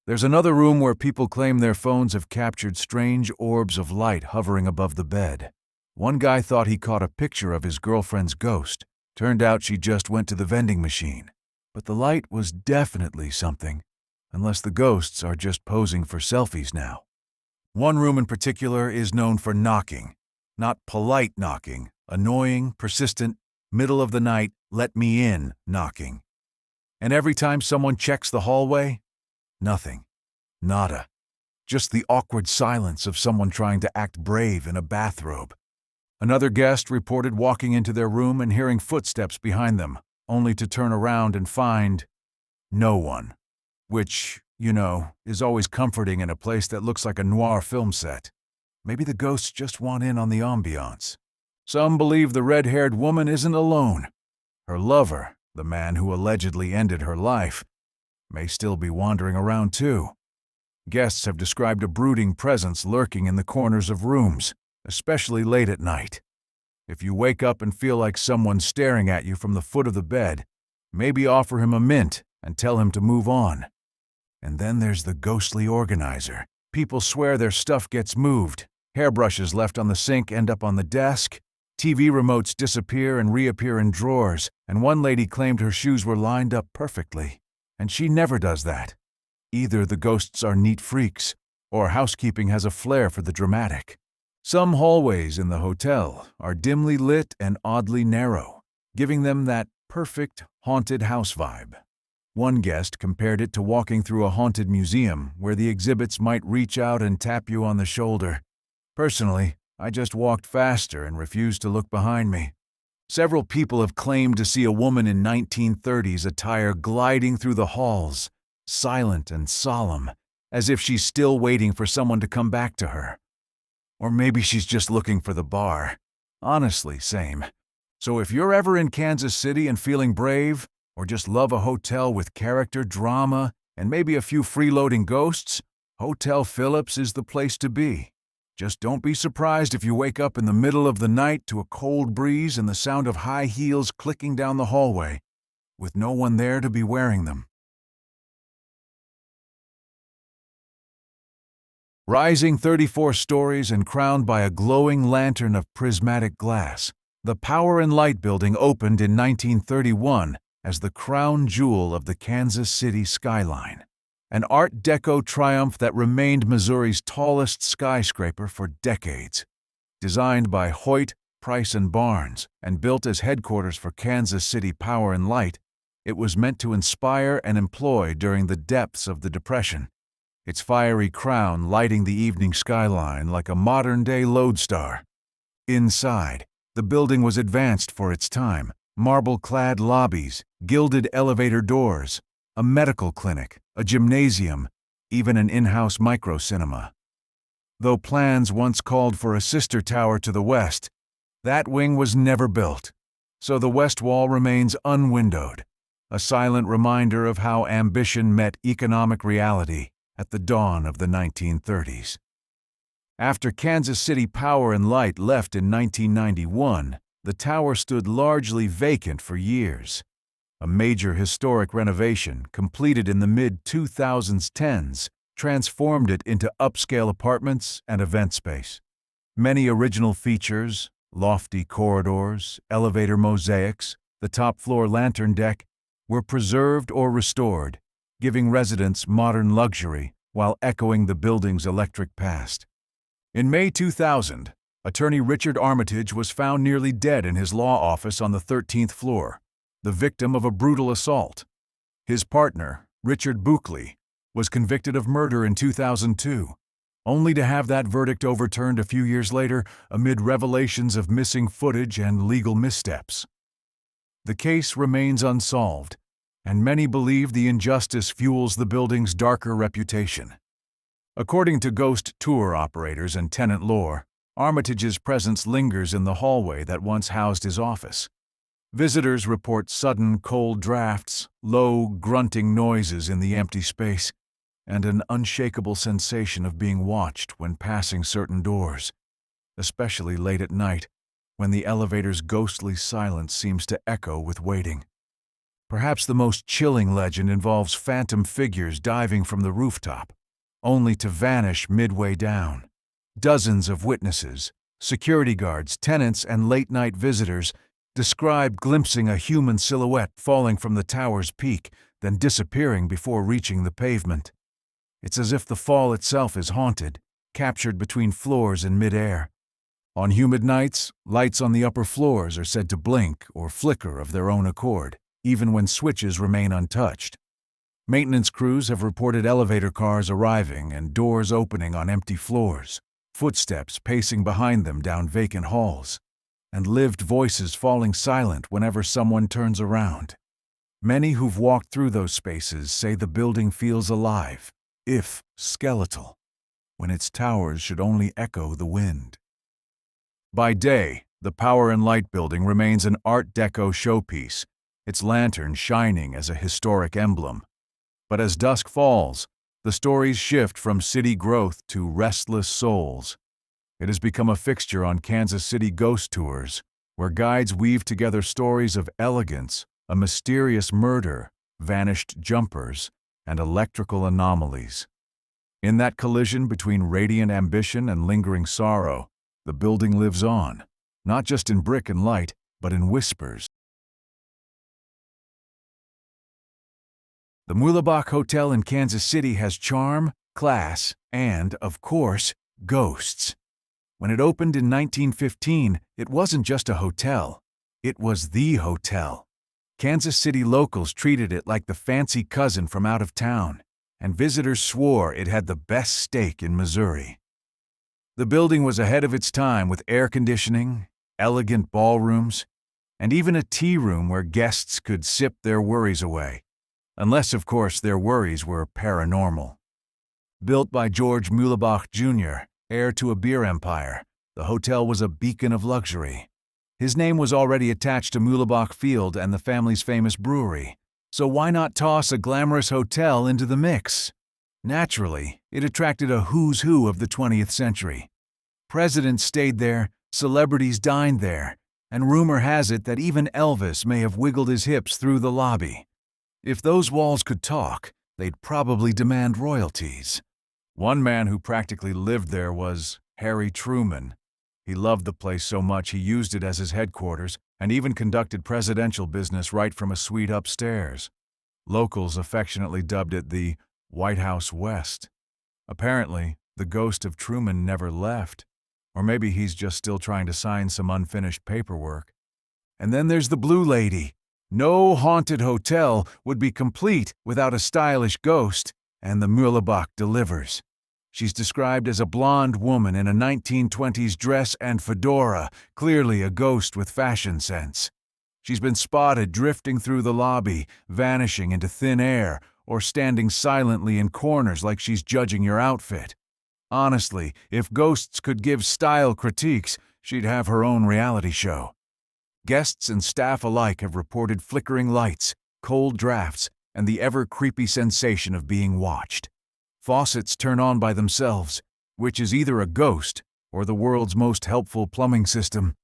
There's another room where people claim their phones have captured strange orbs of light hovering above the bed. One guy thought he caught a picture of his girlfriend's ghost. Turned out she just went to the vending machine. But the light was definitely something, unless the ghosts are just posing for selfies now. One room in particular is known for knocking. Not polite knocking, annoying, persistent, middle of the night, let me in knocking. And every time someone checks the hallway, nothing. Nada. Just the awkward silence of someone trying to act brave in a bathrobe. Another guest reported walking into their room and hearing footsteps behind them, only to turn around and find no one. Which, is always comforting in a place that looks like a noir film set. Maybe the ghosts just want in on the ambiance. Some believe the red-haired woman isn't alone. Her lover, the man who allegedly ended her life, may still be wandering around too. Guests have described a brooding presence lurking in the corners of rooms, especially late at night. If you wake up and feel like someone's staring at you from the foot of the bed, maybe offer him a mint and tell him to move on. And then there's the ghostly organizer. People swear their stuff gets moved. Hairbrushes left on the sink end up on the desk. TV remotes disappear and reappear in drawers, and one lady claimed her shoes were lined up perfectly. And she never does that. Either the ghosts are neat freaks, or housekeeping has a flair for the dramatic. Some hallways in the hotel are dimly lit and oddly narrow, giving them that perfect haunted house vibe. One guest compared it to walking through a haunted museum where the exhibits might reach out and tap you on the shoulder. Personally, I just walked faster and refused to look behind me. Several people have claimed to see a woman in 1930s attire gliding through the halls, silent and solemn, as if she's still waiting for someone to come back to her. Or maybe she's just looking for the bar. Honestly, same. So if you're ever in Kansas City and feeling brave, or just love a hotel with character, drama, and maybe a few freeloading ghosts, Hotel Phillips is the place to be. Just don't be surprised if you wake up in the middle of the night to a cold breeze and the sound of high heels clicking down the hallway, with no one there to be wearing them. Rising 34 stories and crowned by a glowing lantern of prismatic glass, the Power and Light Building opened in 1931 as the crown jewel of the Kansas City skyline, an Art Deco triumph that remained Missouri's tallest skyscraper for decades. Designed by Hoyt, Price and Barnes and built as headquarters for Kansas City Power and Light, it was meant to inspire and employ during the depths of the Depression, its fiery crown lighting the evening skyline like a modern-day lodestar. Inside, the building was advanced for its time. Marble-clad lobbies, gilded elevator doors, a medical clinic, a gymnasium, even an in-house micro-cinema. Though plans once called for a sister tower to the west, that wing was never built, so the west wall remains unwindowed, a silent reminder of how ambition met economic reality at the dawn of the 1930s. After Kansas City Power and Light left in 1991, the tower stood largely vacant for years. A major historic renovation, completed in the mid-2010s, transformed it into upscale apartments and event space. Many original features, lofty corridors, elevator mosaics, the top-floor lantern deck, were preserved or restored, giving residents modern luxury while echoing the building's electric past. In May 2000, attorney Richard Armitage was found nearly dead in his law office on the 13th floor, the victim of a brutal assault. His partner, Richard Buckley, was convicted of murder in 2002, only to have that verdict overturned a few years later amid revelations of missing footage and legal missteps. The case remains unsolved, and many believe the injustice fuels the building's darker reputation. According to ghost tour operators and tenant lore, Armitage's presence lingers in the hallway that once housed his office. Visitors report sudden cold drafts, low, grunting noises in the empty space, and an unshakable sensation of being watched when passing certain doors, especially late at night, when the elevator's ghostly silence seems to echo with waiting. Perhaps the most chilling legend involves phantom figures diving from the rooftop, only to vanish midway down. Dozens of witnesses, security guards, tenants, and late-night visitors describe glimpsing a human silhouette falling from the tower's peak, then disappearing before reaching the pavement. It's as if the fall itself is haunted, captured between floors in midair. On humid nights, lights on the upper floors are said to blink or flicker of their own accord, even when switches remain untouched. Maintenance crews have reported elevator cars arriving and doors opening on empty floors, footsteps pacing behind them down vacant halls, and lived voices falling silent whenever someone turns around. Many who've walked through those spaces say the building feels alive, if skeletal, when its towers should only echo the wind. By day, the Power and Light building remains an Art Deco showpiece, its lantern shining as a historic emblem. But as dusk falls, the stories shift from city growth to restless souls. It has become a fixture on Kansas City ghost tours, where guides weave together stories of elegance, a mysterious murder, vanished jumpers, and electrical anomalies. In that collision between radiant ambition and lingering sorrow, the building lives on, not just in brick and light, but in whispers. The Muabach Hotel in Kansas City has charm, class, and, of course, ghosts. When it opened in 1915, it wasn't just a hotel. It was the hotel. Kansas City locals treated it like the fancy cousin from out of town, and visitors swore it had the best steak in Missouri. The building was ahead of its time with air conditioning, elegant ballrooms, and even a tea room where guests could sip their worries away. Unless, of course, their worries were paranormal. Built by George Muabach Jr., heir to a beer empire, the hotel was a beacon of luxury. His name was already attached to Muabach Field and the family's famous brewery, so why not toss a glamorous hotel into the mix? Naturally, it attracted a who's who of the 20th century. Presidents stayed there, celebrities dined there, and rumor has it that even Elvis may have wiggled his hips through the lobby. If those walls could talk, they'd probably demand royalties. One man who practically lived there was Harry Truman. He loved the place so much he used it as his headquarters and even conducted presidential business right from a suite upstairs. Locals affectionately dubbed it the White House West. Apparently, the ghost of Truman never left, or maybe he's just still trying to sign some unfinished paperwork. And then there's the Blue Lady. No haunted hotel would be complete without a stylish ghost, and the Muabach delivers. She's described as a blonde woman in a 1920s dress and fedora, clearly a ghost with fashion sense. She's been spotted drifting through the lobby, vanishing into thin air, or standing silently in corners like she's judging your outfit. Honestly, if ghosts could give style critiques, she'd have her own reality show. Guests and staff alike have reported flickering lights, cold drafts, and the ever-creepy sensation of being watched. Faucets turn on by themselves, which is either a ghost or the world's most helpful plumbing system.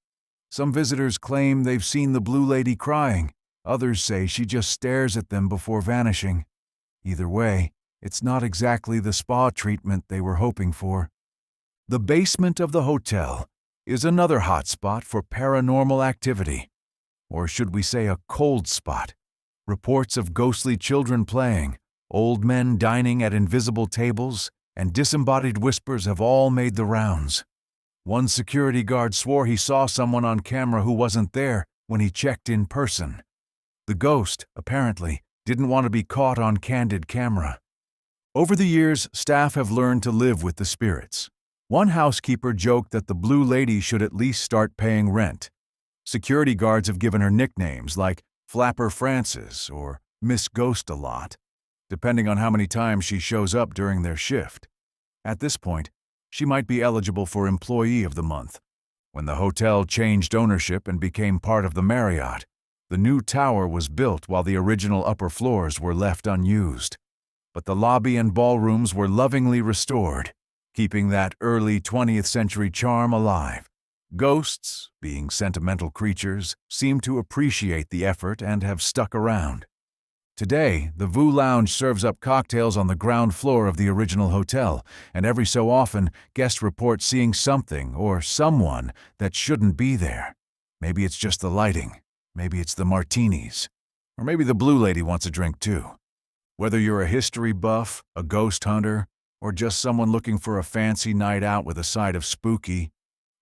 Some visitors claim they've seen the Blue Lady crying. Others say she just stares at them before vanishing. Either way, it's not exactly the spa treatment they were hoping for. The basement of the hotel is another hot spot for paranormal activity. Or should we say a cold spot? Reports of ghostly children playing, old men dining at invisible tables, and disembodied whispers have all made the rounds. One security guard swore he saw someone on camera who wasn't there when he checked in person. The ghost, apparently, didn't want to be caught on candid camera. Over the years, staff have learned to live with the spirits. One housekeeper joked that the Blue Lady should at least start paying rent. Security guards have given her nicknames like Flapper Francis or Miss Ghost-a-Lot, depending on how many times she shows up during their shift. At this point, she might be eligible for Employee of the Month. When the hotel changed ownership and became part of the Marriott, the new tower was built while the original upper floors were left unused. but the lobby and ballrooms were lovingly restored, keeping that early 20th century charm alive. Ghosts, being sentimental creatures, seem to appreciate the effort and have stuck around. Today, the Vue Lounge serves up cocktails on the ground floor of the original hotel, and every so often, guests report seeing something or someone that shouldn't be there. Maybe it's just the lighting, maybe it's the martinis, or maybe the blue lady wants a drink too. Whether you're a history buff, a ghost hunter, or just someone looking for a fancy night out with a side of spooky,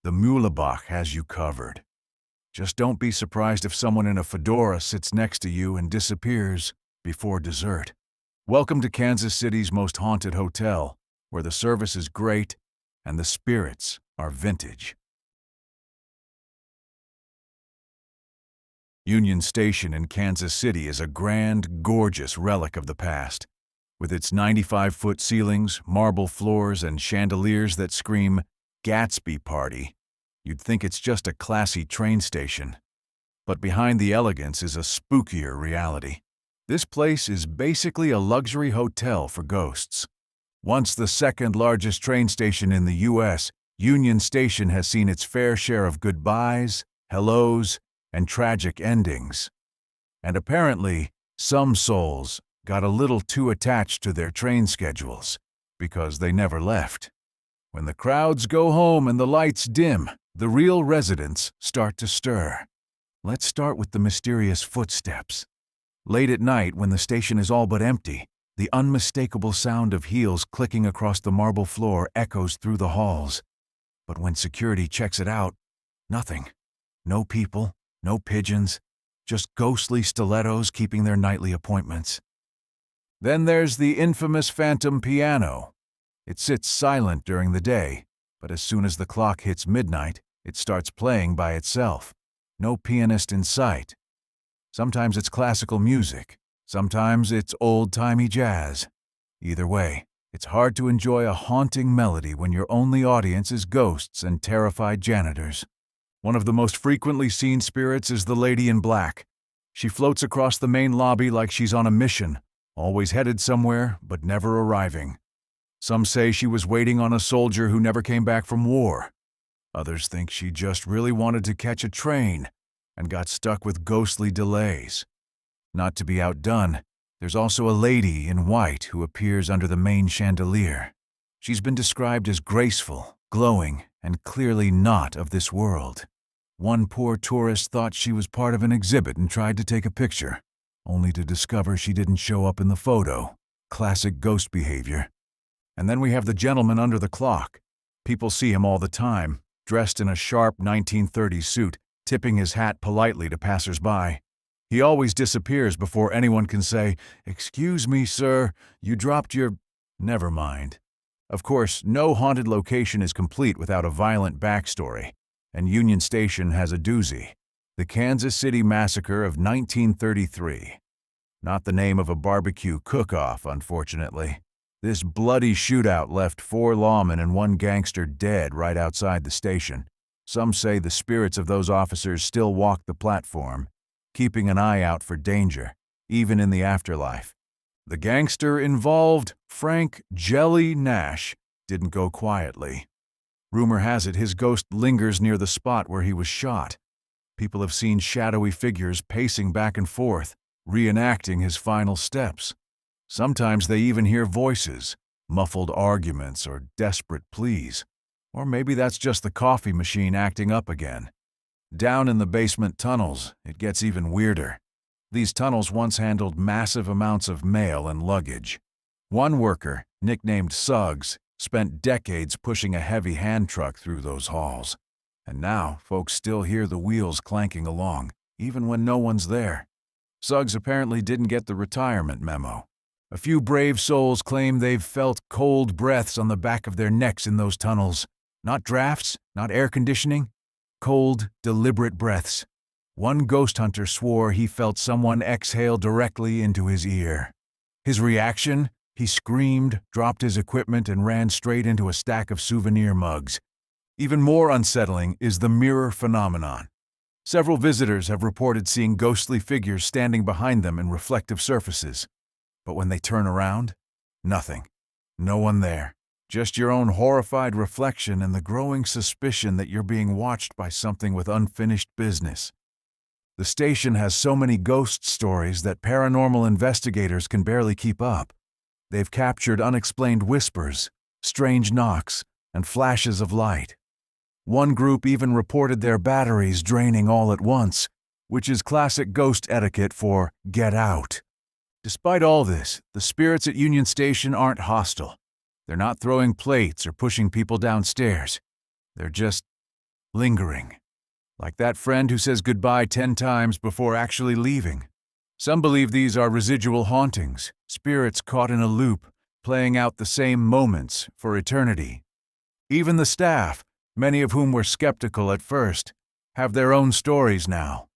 the Muabach has you covered. Just don't be surprised if someone in a fedora sits next to you and disappears before dessert. Welcome to Kansas City's most haunted hotel, where the service is great and the spirits are vintage. Union Station in Kansas City is a grand, gorgeous relic of the past. With its 95-foot ceilings, marble floors, and chandeliers that scream, "Gatsby Party," you'd think it's just a classy train station. But behind the elegance is a spookier reality. This place is basically a luxury hotel for ghosts. Once the second-largest train station in the U.S., Union Station has seen its fair share of goodbyes, hellos, and tragic endings. And apparently, some souls got a little too attached to their train schedules because they never left. When the crowds go home and the lights dim, the real residents start to stir. Let's start with the mysterious footsteps. Late at night, when the station is all but empty, the unmistakable sound of heels clicking across the marble floor echoes through the halls. But when security checks it out, nothing. No people, no pigeons, just ghostly stilettos keeping their nightly appointments. Then there's the infamous phantom piano. It sits silent during the day, but as soon as the clock hits midnight, it starts playing by itself. No pianist in sight. Sometimes it's classical music. Sometimes it's old-timey jazz. Either way, it's hard to enjoy a haunting melody when your only audience is ghosts and terrified janitors. One of the most frequently seen spirits is the Lady in Black. She floats across the main lobby like she's on a mission, always headed somewhere but never arriving. Some say she was waiting on a soldier who never came back from war. Others think she just really wanted to catch a train and got stuck with ghostly delays. Not to be outdone, there's also a lady in white who appears under the main chandelier. She's been described as graceful, glowing, and clearly not of this world. One poor tourist thought she was part of an exhibit and tried to take a picture, only to discover she didn't show up in the photo. Classic ghost behavior. And then we have the gentleman under the clock. People see him all the time, dressed in a sharp 1930s suit, tipping his hat politely to passers-by. He always disappears before anyone can say, "Excuse me, sir, you dropped your—" Never mind. Of course, no haunted location is complete without a violent backstory, and Union Station has a doozy. The Kansas City Massacre of 1933. Not the name of a barbecue cook-off, unfortunately. This bloody shootout left 4 lawmen and 1 gangster dead right outside the station. Some say the spirits of those officers still walk the platform, keeping an eye out for danger, even in the afterlife. The gangster involved, Frank "Jelly" Nash, didn't go quietly. Rumor has it his ghost lingers near the spot where he was shot. People have seen shadowy figures pacing back and forth, reenacting his final steps. Sometimes they even hear voices, muffled arguments, or desperate pleas. Or maybe that's just the coffee machine acting up again. Down in the basement tunnels, it gets even weirder. These tunnels once handled massive amounts of mail and luggage. One worker, nicknamed Suggs, spent decades pushing a heavy hand truck through those halls. And now, folks still hear the wheels clanking along, even when no one's there. Suggs apparently didn't get the retirement memo. A few brave souls claim they've felt cold breaths on the back of their necks in those tunnels. Not drafts, not air conditioning. Cold, deliberate breaths. One ghost hunter swore he felt someone exhale directly into his ear. His reaction? He screamed, dropped his equipment, and ran straight into a stack of souvenir mugs. Even more unsettling is the mirror phenomenon. Several visitors have reported seeing ghostly figures standing behind them in reflective surfaces. But when they turn around, Nothing. No one there. Just your own horrified reflection and the growing suspicion that you're being watched by something with unfinished business. The station has so many ghost stories that paranormal investigators can barely keep up. They've captured unexplained whispers, strange knocks, and flashes of light. One group even reported their batteries draining all at once, which is classic ghost etiquette for get out. Despite all this, the spirits at Union Station aren't hostile. They're not throwing plates or pushing people downstairs. They're just lingering. Like that friend who says goodbye 10 times before actually leaving. Some believe these are residual hauntings, spirits caught in a loop, playing out the same moments for eternity. Even the staff, many of whom were skeptical at first, have their own stories now.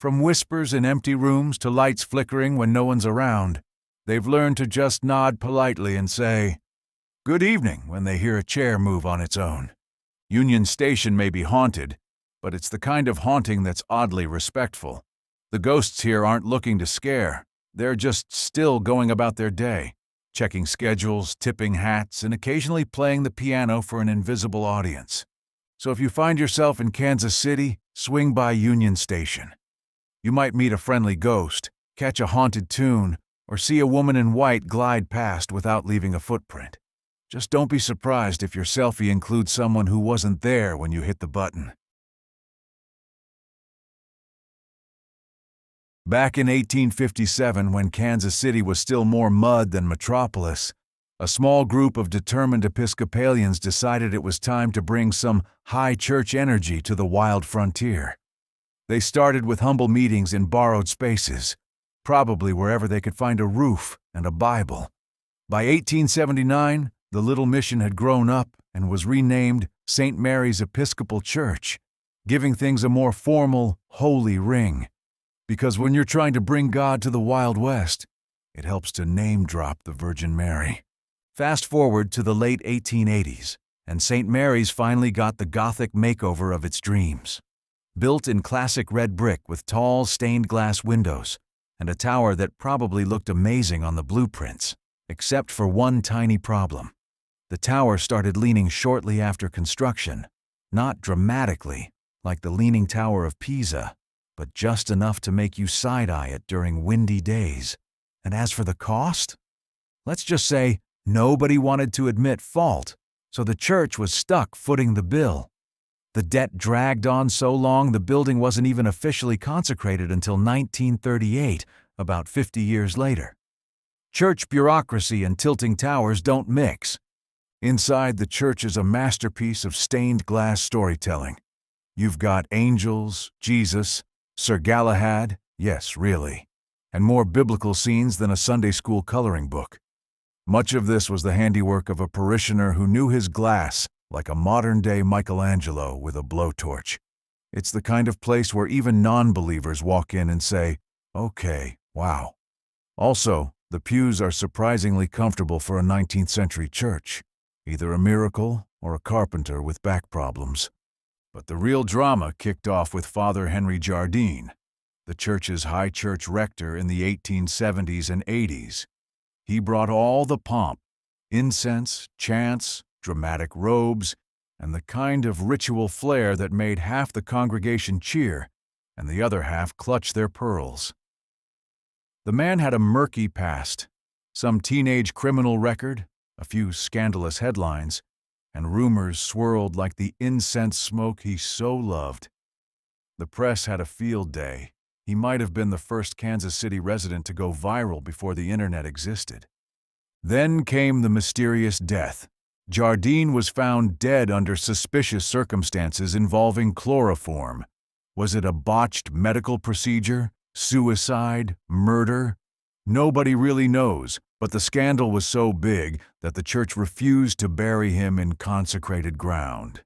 From whispers in empty rooms to lights flickering when no one's around, they've learned to just nod politely and say, "Good evening," when they hear a chair move on its own. Union Station may be haunted, but it's the kind of haunting that's oddly respectful. The ghosts here aren't looking to scare. They're just still going about their day, checking schedules, tipping hats, and occasionally playing the piano for an invisible audience. So if you find yourself in Kansas City, swing by Union Station. You might meet a friendly ghost, catch a haunted tune, or see a woman in white glide past without leaving a footprint. Just don't be surprised if your selfie includes someone who wasn't there when you hit the button. Back in 1857, when Kansas City was still more mud than metropolis, a small group of determined Episcopalians decided it was time to bring some high church energy to the wild frontier. They started with humble meetings in borrowed spaces, probably wherever they could find a roof and a Bible. By 1879, the little mission had grown up and was renamed St. Mary's Episcopal Church, giving things a more formal, holy ring. Because when you're trying to bring God to the Wild West, it helps to name-drop the Virgin Mary. Fast forward to the late 1880s, and St. Mary's finally got the Gothic makeover of its dreams. Built in classic red brick with tall, stained-glass windows, and a tower that probably looked amazing on the blueprints, except for one tiny problem. The tower started leaning shortly after construction, not dramatically, like the Leaning Tower of Pisa, but just enough to make you side-eye it during windy days. And as for the cost? Let's just say nobody wanted to admit fault, so the church was stuck footing the bill. The debt dragged on so long the building wasn't even officially consecrated until 1938, about 50 years later. Church bureaucracy and tilting towers don't mix. Inside, the church is a masterpiece of stained glass storytelling. You've got angels, Jesus, Sir Galahad, yes, really, and more biblical scenes than a Sunday school coloring book. Much of this was the handiwork of a parishioner who knew his glass like a modern-day Michelangelo with a blowtorch. It's the kind of place where even non-believers walk in and say, "Okay, wow." Also, the pews are surprisingly comfortable for a 19th century church, either a miracle or a carpenter with back problems. But the real drama kicked off with Father Henry Jardine, the church's high church rector in the 1870s and 80s. He brought all the pomp, incense, chants, dramatic robes, and the kind of ritual flair that made half the congregation cheer and the other half clutch their pearls. The man had a murky past, some teenage criminal record, a few scandalous headlines, and rumors swirled like the incense smoke he so loved. The press had a field day. He might have been the first Kansas City resident to go viral before the internet existed. Then came the mysterious death. Jardine was found dead under suspicious circumstances involving chloroform. Was it a botched medical procedure? Suicide? Murder? Nobody really knows, but the scandal was so big that the church refused to bury him in consecrated ground.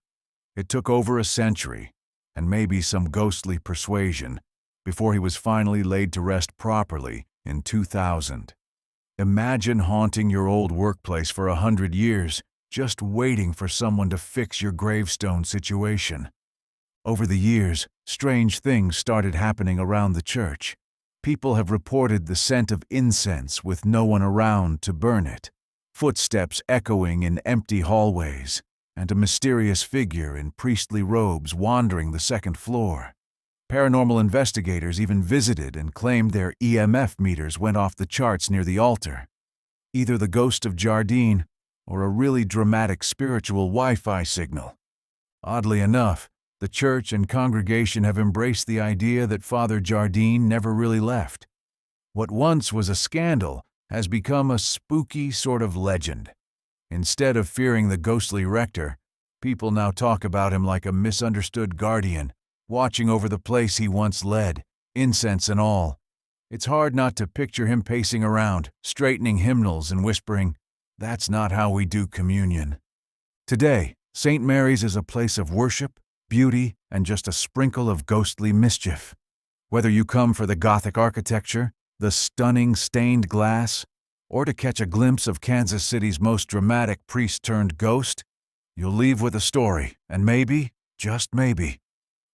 It took over a century, and maybe some ghostly persuasion, before he was finally laid to rest properly in 2000. Imagine haunting your old workplace for 100 years, just waiting for someone to fix your gravestone situation. Over the years, strange things started happening around the church. People have reported the scent of incense with no one around to burn it. footsteps echoing in empty hallways, and a mysterious figure in priestly robes wandering the second floor. Paranormal investigators even visited and claimed their EMF meters went off the charts near the altar. Either the ghost of Jardine or a really dramatic spiritual Wi-Fi signal. Oddly enough, the church and congregation have embraced the idea that Father Jardine never really left. What once was a scandal has become a spooky sort of legend. Instead of fearing the ghostly rector, people now talk about him like a misunderstood guardian, watching over the place he once led, incense and all. It's hard not to picture him pacing around, straightening hymnals and whispering, "That's not how we do communion." Today, St. Mary's is a place of worship, beauty, and just a sprinkle of ghostly mischief. Whether you come for the Gothic architecture, the stunning stained glass, or to catch a glimpse of Kansas City's most dramatic priest-turned-ghost, you'll leave with a story, and maybe, just maybe,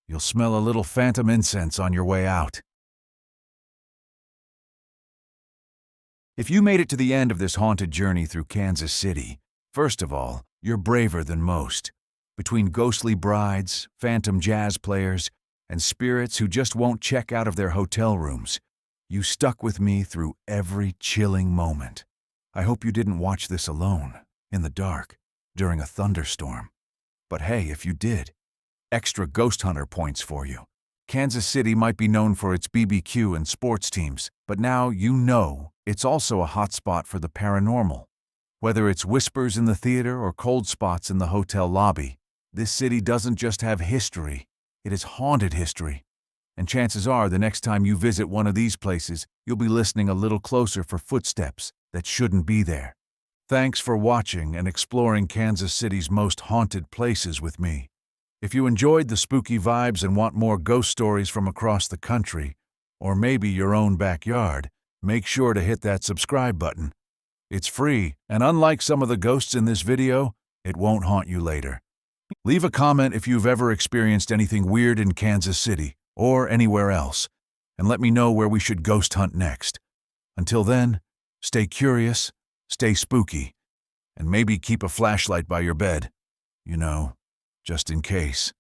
you'll smell a little phantom incense on your way out. If you made it to the end of this haunted journey through Kansas City, first of all, you're braver than most. Between ghostly brides, phantom jazz players, and spirits who just won't check out of their hotel rooms, you stuck with me through every chilling moment. I hope you didn't watch this alone, in the dark, during a thunderstorm. But hey, if you did, extra ghost hunter points for you. Kansas City might be known for its BBQ and sports teams, but now you know it's also a hotspot for the paranormal. Whether it's whispers in the theater or cold spots in the hotel lobby, this city doesn't just have history, it is haunted history. And chances are the next time you visit one of these places, you'll be listening a little closer for footsteps that shouldn't be there. Thanks for watching and exploring Kansas City's most haunted places with me. If you enjoyed the spooky vibes and want more ghost stories from across the country, or maybe your own backyard, make sure to hit that subscribe button. It's free, and unlike some of the ghosts in this video, it won't haunt you later. Leave a comment if you've ever experienced anything weird in Kansas City, or anywhere else, and let me know where we should ghost hunt next. Until then, stay curious, stay spooky, and maybe keep a flashlight by your bed. You know, just in case.